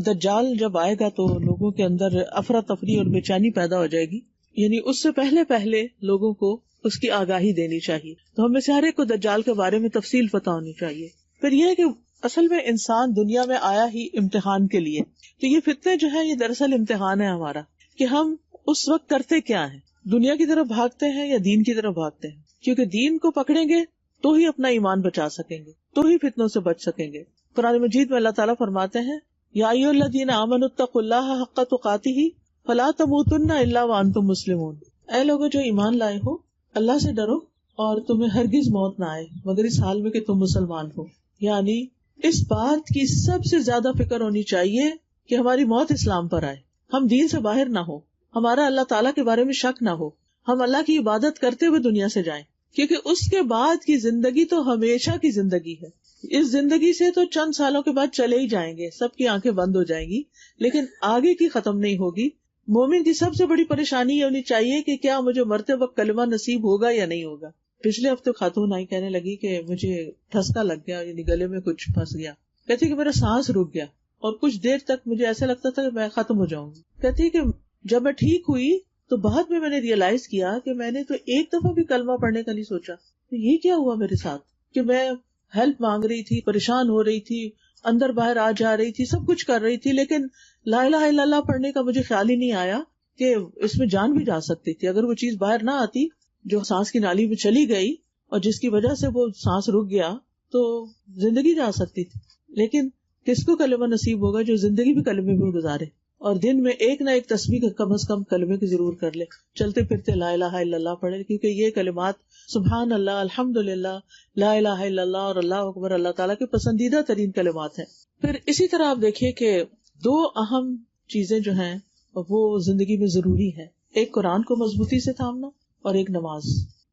دجال جب آئے گا تو لوگوں کے اندر افراتفری اور بے چینی پیدا ہو جائے گی. یعنی اس سے پہلے لوگوں کو اس کی آگاہی دینی چاہیے. تو ہمیں سے ہر ایک کو دجال کے بارے میں تفصیل پتہ ہونی چاہیے. پھر یہ ہے کہ اصل میں انسان دنیا میں آیا ہی امتحان کے لیے، تو یہ فتنے جو ہے یہ دراصل امتحان ہے ہمارا کہ ہم اس وقت کرتے کیا ہیں، دنیا کی طرف بھاگتے ہیں یا دین کی طرف بھاگتے ہیں. کیونکہ دین کو پکڑیں گے تو ہی اپنا ایمان بچا سکیں گے، تو ہی فتنوں سے بچ سکیں گے. قرآن مجید میں اللہ تعالیٰ فرماتے ہیں یا ایھا الذین آمنوا اتقوا اللہ حق تقاتہ فلا تموتن الا وانتم مسلمون. اے لوگوں جو ایمان لائے ہو، اللہ سے ڈرو اور تمہیں ہرگز موت نہ آئے مگر اس حال میں کہ تم مسلمان ہو. یعنی اس بات کی سب سے زیادہ فکر ہونی چاہیے کہ ہماری موت اسلام پر آئے، ہم دین سے باہر نہ ہو، ہمارا اللہ تعالیٰ کے بارے میں شک نہ ہو، ہم اللہ کی عبادت کرتے ہوئے دنیا سے جائیں. کیونکہ اس کے بعد کی زندگی تو ہمیشہ کی زندگی ہے. اس زندگی سے تو چند سالوں کے بعد چلے ہی جائیں گے، سب کی آنکھیں بند ہو جائیں گی، لیکن آگے کی ختم نہیں ہوگی. مومن کی سب سے بڑی پریشانی یہ ہونی چاہیے کہ کیا مجھے مرتے وقت کلمہ نصیب ہوگا یا نہیں ہوگا. پچھلے ہفتے خاتون آئی کہنے لگی کہ مجھے ٹھسکا لگ گیا، یعنی گلے میں کچھ پھنس گیا. کہتی کہ میرا سانس رک گیا اور کچھ دیر تک مجھے ایسا لگتا تھا کہ میں ختم ہو جاؤں گی. کہتی کہ جب میں ٹھیک ہوئی تو بعد میں نے ریئلائز کیا کہ میں نے تو ایک دفعہ بھی کلمہ پڑھنے کا نہیں سوچا. تو یہ کیا ہوا میرے ساتھ کہ میں ہیلپ مانگ رہی تھی، پریشان ہو رہی تھی، اندر باہر آ جا رہی تھی، سب کچھ کر رہی تھی، لیکن لا الہ الا اللہ پڑھنے کا مجھے خیال ہی نہیں آیا کہ اس میں جان بھی جا سکتی تھی. اگر وہ چیز باہر نہ آتی جو سانس کی نالی میں چلی گئی اور جس کی وجہ سے وہ سانس رک گیا تو زندگی جا سکتی تھی. لیکن کس کو کلمہ نصیب ہوگا جو زندگی بھی کلمے میں گزارے اور دن میں ایک نہ ایک تسبیح کم از کم کلمے کی ضرور کر لے، چلتے پھرتے لا الہ الا اللہ پڑھے، کیونکہ یہ کلمات سبحان اللہ، الحمدللہ، لا الہ الا اللہ اور اللہ اکبر اللہ تعالیٰ کے پسندیدہ ترین کلمات ہیں. پھر اسی طرح آپ دیکھیے کہ دو اہم چیزیں جو ہیں وہ زندگی میں ضروری ہے، ایک قرآن کو مضبوطی سے تھامنا اور ایک نماز.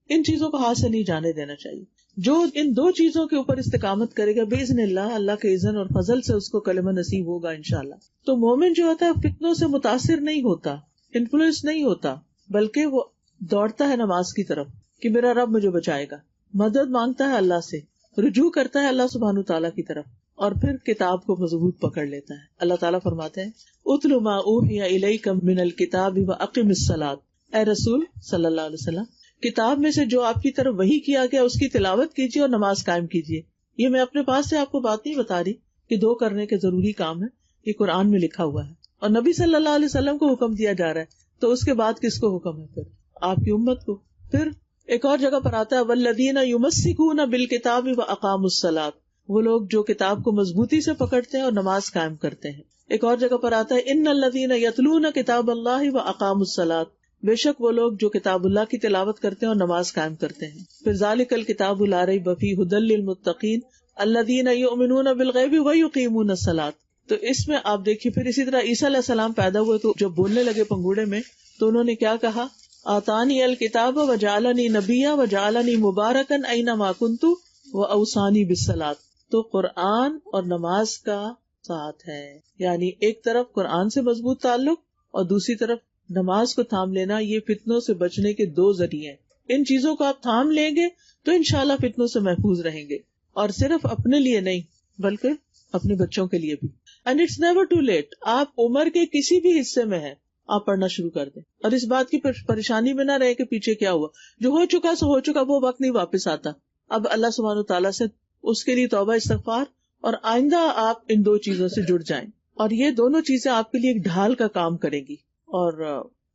ان چیزوں کو ہاتھ سے نہیں جانے دینا چاہیے. جو ان دو چیزوں کے اوپر استقامت کرے گا باذن اللہ، اللہ کے اذن اور فضل سے اس کو کلمہ نصیب ہوگا انشاءاللہ. تو مومن جو ہوتا ہے فتنوں سے متاثر نہیں ہوتا، انفلوئنس نہیں ہوتا، بلکہ وہ دوڑتا ہے نماز کی طرف کہ میرا رب مجھے بچائے گا، مدد مانگتا ہے اللہ سے، رجوع کرتا ہے اللہ سبحانہ تعالیٰ کی طرف، اور پھر کتاب کو مضبوط پکڑ لیتا ہے. اللہ تعالیٰ فرماتے ہیں اتل ما اوحی الیک من الکتاب واقم الصلاۃ، اے رسول صلی اللہ علیہ وسلم کتاب میں سے جو آپ کی طرف وحی کیا گیا اس کی تلاوت کیجیے اور نماز قائم کیجیے. یہ میں اپنے پاس سے آپ کو بات نہیں بتا رہی کہ دو کرنے کے ضروری کام ہے، یہ قرآن میں لکھا ہوا ہے اور نبی صلی اللہ علیہ وسلم کو حکم دیا جا رہا ہے، تو اس کے بعد کس کو حکم ہے؟ پھر آپ کی امت کو. پھر ایک اور جگہ پر آتا ہے والذین یمسکون بالکتاب واقاموا الصلاۃ، وہ لوگ جو کتاب کو مضبوطی سے پکڑتے ہیں اور نماز قائم کرتے ہیں. ایک اور جگہ پر آتا ہے ان الذین یتلون کتاب اللہ واقاموا الصلاۃ، بے شک وہ لوگ جو کتاب اللہ کی تلاوت کرتے ہیں اور نماز قائم کرتے ہیں. پھر ذالک الکتاب لا ریب فیہ ھدی للمتقین الذین یؤمنون بالغیب ویقیمون الصلاۃ. تو اس میں آپ دیکھیے پھر اسی طرح عیسیٰ علیہ السلام پیدا ہوئے تو جب بولنے لگے پنگوڑے میں تو انہوں نے کیا کہا؟ آتانی الکتاب وجعلنی نبیا وجعلنی مبارکا اینما کنت واوصانی بالصلاۃ. تو قرآن اور نماز کا ساتھ ہے، یعنی ایک طرف قرآن سے مضبوط تعلق اور دوسری طرف نماز کو تھام لینا. یہ فتنوں سے بچنے کے دو ذریعے ہیں. ان چیزوں کو آپ تھام لیں گے تو انشاءاللہ فتنوں سے محفوظ رہیں گے، اور صرف اپنے لیے نہیں بلکہ اپنے بچوں کے لیے بھی. And it's never too late. آپ عمر کے کسی بھی حصے میں ہیں، آپ پڑھنا شروع کر دیں اور اس بات کی پریشانی میں نہ رہے کہ پیچھے کیا ہوا. جو ہو چکا سو ہو چکا، وہ وقت نہیں واپس آتا. اب اللہ سبحانہ تعالیٰ سے اس کے لیے توبہ استغفار، اور آئندہ آپ ان دو چیزوں سے جڑ جائیں اور یہ دونوں چیزیں آپ کے لیے ایک ڈھال کا کام کریں گی. اور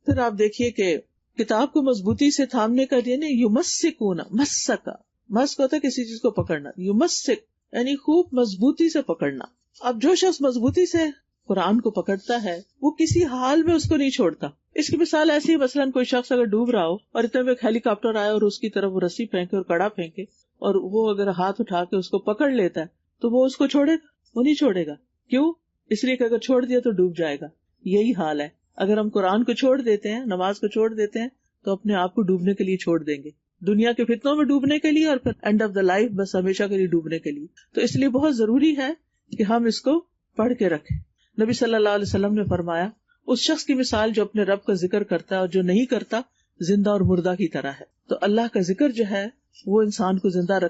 پھر آپ دیکھیے کہ کتاب کو مضبوطی سے تھامنے کا یہ نہیں، یمسکون، مسکا، مسک ہوتا ہے کسی چیز کو پکڑنا، یمسک یعنی خوب مضبوطی سے پکڑنا. اب جو شخص مضبوطی سے قرآن کو پکڑتا ہے وہ کسی حال میں اس کو نہیں چھوڑتا. اس کی مثال ایسی ہے، مثلاً کوئی شخص اگر ڈوب رہا ہو اور اتنے میں ایک ہیلی کاپٹر آئے اور اس کی طرف وہ رسی پھینکے اور کڑا پھینکے اور وہ اگر ہاتھ اٹھا کے اس کو پکڑ لیتا ہے تو وہ اس کو چھوڑے گا؟ وہ نہیں چھوڑے گا. کیوں؟ اس لیے کہ اگر چھوڑ دیا تو ڈوب جائے گا. یہی حال ہے، اگر ہم قرآن کو چھوڑ دیتے ہیں، نماز کو چھوڑ دیتے ہیں تو اپنے آپ کو ڈوبنے کے لیے چھوڑ دیں گے، دنیا کے فتنوں میں ڈوبنے کے لیے اور پھر اینڈ آف دا لائف بس ہمیشہ کے لیے ڈوبنے کے لیے. تو اس لیے بہت ضروری ہے کہ ہم اس کو پڑھ کے رکھیں. نبی صلی اللہ علیہ وسلم نے فرمایا اس شخص کی مثال جو اپنے رب کا ذکر کرتا ہے اور جو نہیں کرتا زندہ اور مردہ کی طرح ہے. تو اللہ کا ذکر جو ہے وہ انسان کو زندہ رکھتا